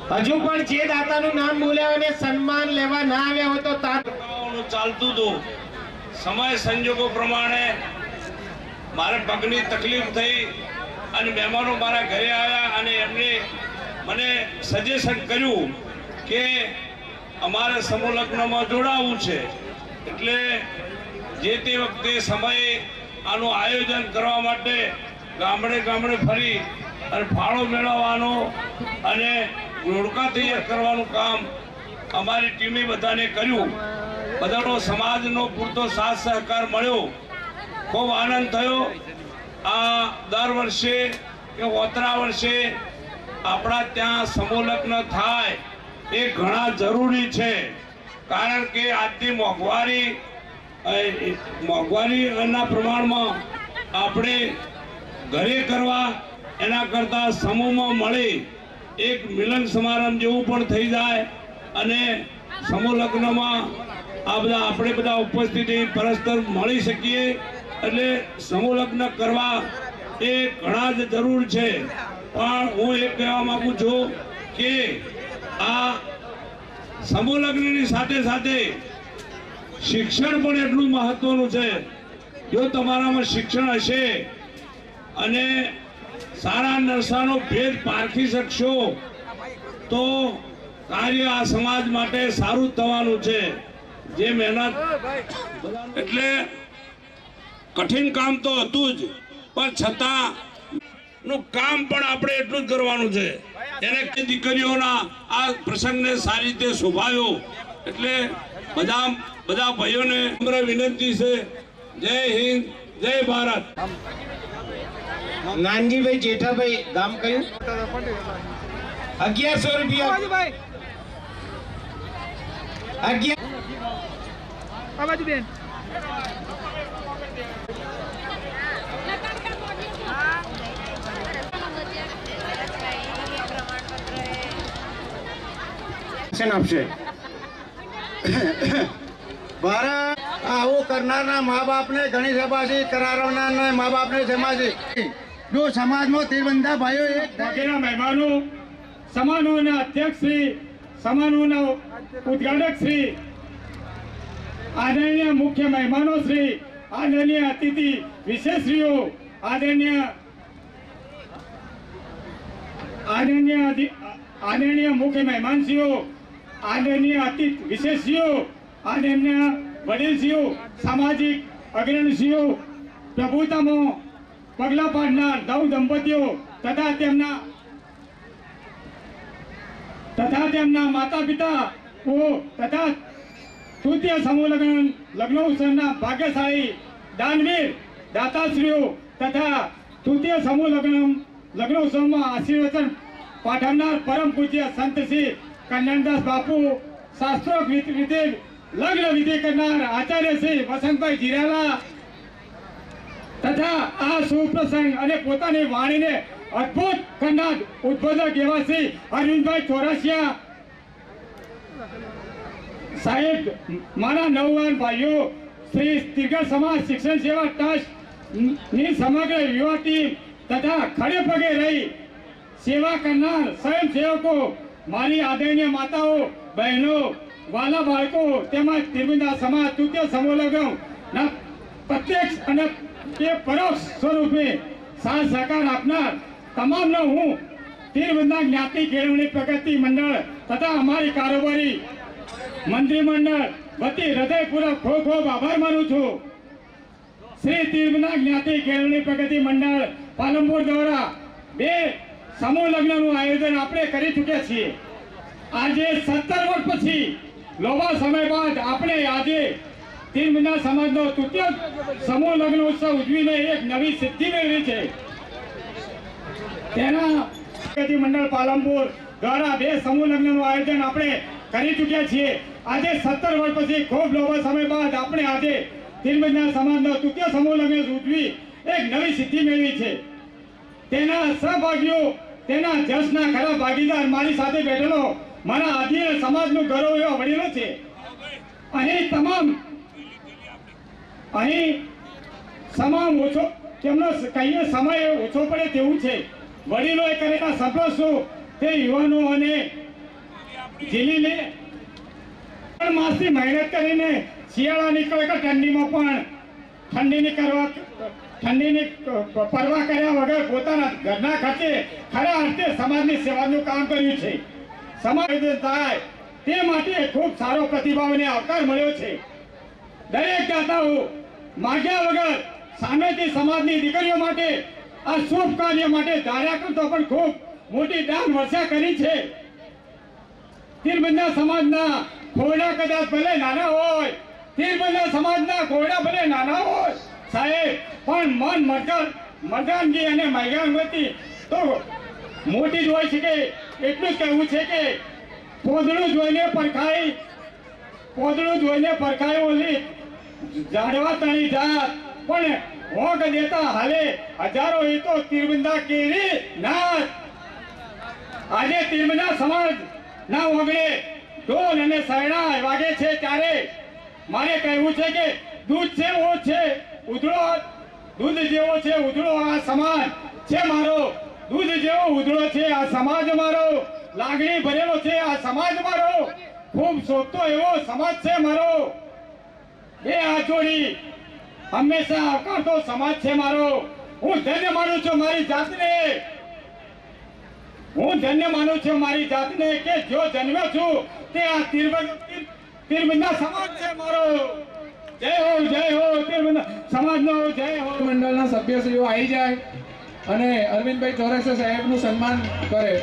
હજુ પણ જે દાતાનું નામ બોલ્યા અને સન્માન લેવા ના આવ્યા હોય તો ચાલતું હતું. સમય સંજોગો પ્રમાણે મારે પગની તકલીફ થઈ અને મહેમાનો મારા ઘરે આવ્યા અને એમને મને સજેશન કર્યું કે અમારે સમૂહ લગ્નમાં જોડાવું છે. એટલે જે તે વખતે સમયે આનું આયોજન કરવા માટે ગામડે ગામડે ફરી અને ફાળો મેળવવાનો અને રોડકા તૈયાર કરવાનું કામ અમારી ટીમે બધાને કર્યું. બધાનો સમાજનો પૂરતો સાથ સહકાર મળ્યો. ખૂબ આનંદ થયો. આ દર વર્ષે કે ઓતરા વર્ષે આપણા ત્યાં સમૂહ લગ્ન થાય એ ઘણા જરૂરી છે. કારણ કે આજની મોંઘવારીના પ્રમાણમાં આપણે ઘરે કરવા એના કરતાં સમૂહમાં મળી એક મિલન સમારંભ જેવું પણ થઈ જાય અને સમૂહ લગ્નમાં આ બધા આપણે બધા ઉપસ્થિત પરસ્પર મળી શકીએ. એટલે સમૂહ લગ્ન કરવા એ ઘણા જ જરૂર છે. પણ હું એ કહેવા માંગુ છું કે આ સમૂહ લગ્નની સાથે સાથે શિક્ષણ પણ એટલું મહત્વનું છે. જો તમારામાં શિક્ષણ હશે અને સારા નરસાનો ભેદ પારખી શકશો તો કાર્ય આ સમાજ માટે સારું થવાનું છે. જે મહેનત એટલે કઠિન કામ તો હતું જ, પણ છતાં નું કામ પણ આપણે એટલું જ કરવાનું છે. એને દીકરીઓના આ પ્રસંગને સારી રીતે શોભાયો એટલે બધા ભાઈઓને નમ્ર વિનંતી છે. જય હિન્દ, જય ભારત. નાનજીભાઈ જેઠાભાઈ ગામ કયું? 1100 રૂપિયા. 11 બેન આપશે. ભારત આવું કરનારના મા બાપને ઘણી સભાથી કરાવનારના મા બાપને સમાજે જો સમાજમાં તીરબંધા ભાઈઓ એક બાકીના મહેમાનો, સમાનોના અધ્યક્ષ શ્રી, સમાનોના ઉદ્ઘાટક શ્રી, આદરણીય મુખ્ય મહેમાનો શ્રી, આદરણીય અતિથિ વિશેષશ્રીઓ, આદરણીય મુખ્ય મહેમાનશ્રીઓ, આદરણીય અતિથિ વિશેષશ્રીઓ, આદરણીય વડીલશ્રીઓ, સામાજિક અગ્રણીશ્રીઓ, પ્રભુતામાં પગલા પાડનાર નવ દંપતીઓ તથા તેમના માતા પિતા તથા તૃતીય સમૂહ લગ્નોત્સવના ભાગ્યશાળી દાનવીર દાતાશ્રીઓ તથા તૃતીય સમૂહ લગ્નોત્સવમાં આશીર્વચન પાઠવનાર પરમ પૂજ્ય સંત શ્રી કલ્યાણદાસ બાપુ, શાસ્ત્રોક્ત રીતે લગ્ન વિધિ કરનાર આચાર્ય શ્રી વસંતભાઈ જીરાલા તથા આ સુપ્રસંગ અને પોતાની વાણીને અદ્ભુત કરનાર ઉદ્બોધક એવા શ્રી અરવિંદભાઈ ચોરસિયા સાહેબ, મારા નવવાન ભાઈઓ, શ્રી તિરગર સમાજ શિક્ષણ સેવા ટ્રસ્ટ ની સમગ્ર યુવા ટીમ તથા ખડે પગે રહી સેવા કરનાર સ્વયંસેવકો, મારી આદરણીય માતાઓ, બહેનો, વાલા બાળકો તેમજ તિરબંધા સમાજ તૃતીય સમૂહ લગ્નના પ્રત્યક્ષ અને કે પરોક્ષ સ્વરૂપે સાથ સહકાર આપનાર તમામનો હું તીરબંધા જ્ઞાતિ કેળવણી પ્રગતિ મંડળ તથા અમારી કારોબારી મંત્રીમંડળ વતી હૃદયપૂર્વક ખૂબ આભાર માનું છું. શ્રી તીરબંધા જ્ઞાતિ કેળવણી પ્રગતિ મંડળ પાલનપુર દ્વારા 2 સમૂહ લગ્નનું આયોજન આપણે કરી ચૂક્યા છીએ. આજે 17 વર્ષ પછી લાંબા સમય બાદ આપણે આજે તીરબંધા સમાજનો તૃતીય સમૂહ લગ્ન ઉત્સવ ઉજવીને એક નવી સિદ્ધિ મેળવી છે. તેના પ્રગતિ મંડળ પાલનપુર દ્વારા 2 સમૂહ લગ્નનું આયોજન આપણે કરી ચૂક્યા છીએ. આજે 17 વર્ષ પછી ખૂબ લાંબા સમય બાદ આપણે આજે તીરબંધા સમાજનો તૃતીય સમૂહ લગ્ન ઉજવી એક નવી સિદ્ધિ મેળવી છે. તેના સહભાગીઓ, તેના જશના ખરા ભાગીદાર મારી સાથે બેઠેલો મારા આદિય સમાજનું ગૌરવ એવા વડીલો છે. અહીં ઓછો તેમનો કહીએ સમય ઓછો પડે તેવું છે. વડીલોએ કરેલા સફળો તે યુવાનો અને ઝીલીને માસથી મહેનત કરીને શિયાળા નીકળે કે ઠંડીમાં પણ ઠંડીની પરવા કર્યા વગર પોતાના ઘરના ખર્ચે ખરા અર્થે સમાજની સેવાનું કામ કર્યું છે. સમાજ થાય તે માટે ખૂબ સારો પ્રતિભાવ અને આવકાર મળ્યો છે. દરેક દાતાઓ માગ્યા વગર સામેથી સમાજની દીકરીઓ માટે આ શુભ કાર્ય માટે ધાર્યા કરતો પણ ખૂબ મોટી દાન વર્ષા કરી છે. તીરબંધા સમાજના ખોરડા કદાચ ભલે નાના હોય, તીરબંધા સમાજના ખોરડા ભલે નાના હોય સાહેબ, પણ મન મર્દાનગી અને મૈગાંગતી તો મોટી જ હોય છે. કે એટલું જ કહેવું છે કે પોદળું જોઈને પરખાય ઓલી જાડવા તણી જાત પણ હોગ દેતા હાલે હજારો એ તો તીરબંધા કેરી નાથ. આજે તીરબંધા સમાજ ના ઓગળે ઢોલ અને શરણા વાગે છે ત્યારે મારે કહેવું છે કે દૂધ જેવો છે ઉધળો આ સમાજ છે મારો, દૂધ જેવો ઉધળો છે આ સમાજ મારો, લાગણી ભરેલો છે આ સમાજ મારો, ખૂબ શોધતો એવો સમાજ છે મારો. એ આ જોડી હંમેશા આવકારતો સમાજ છે મારો. હું ધન્ય માનું છું મારી જાતને કે જો જન્મ્યો છું તે આ તીરબંધા સમાજ છે મારો. જય હો તીરબંધા સમાજનો જય હો. મંડળના સભ્યશ્રીઓ આવી જાય અને અરવિંદભાઈ ચોરસિયા સાહેબનું સન્માન કરે.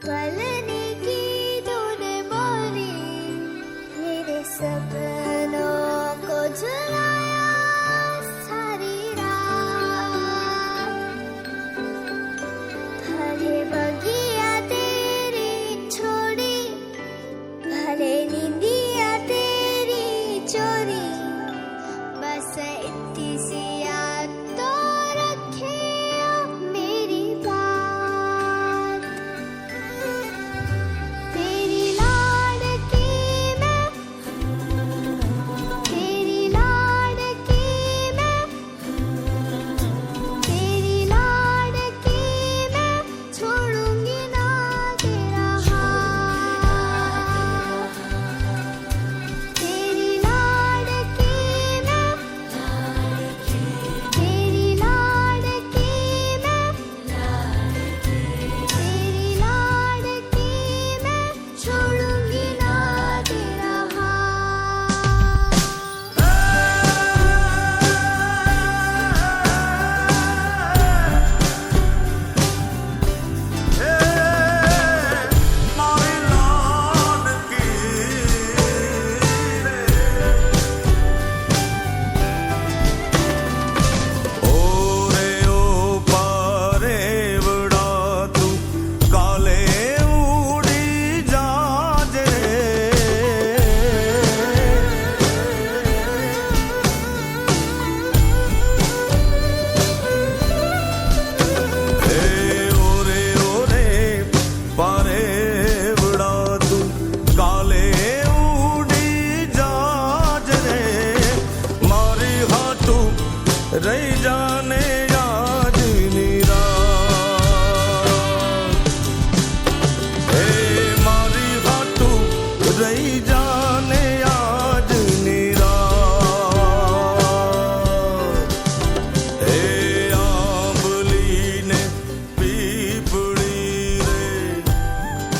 पलने की धुन बोली मेरे सपने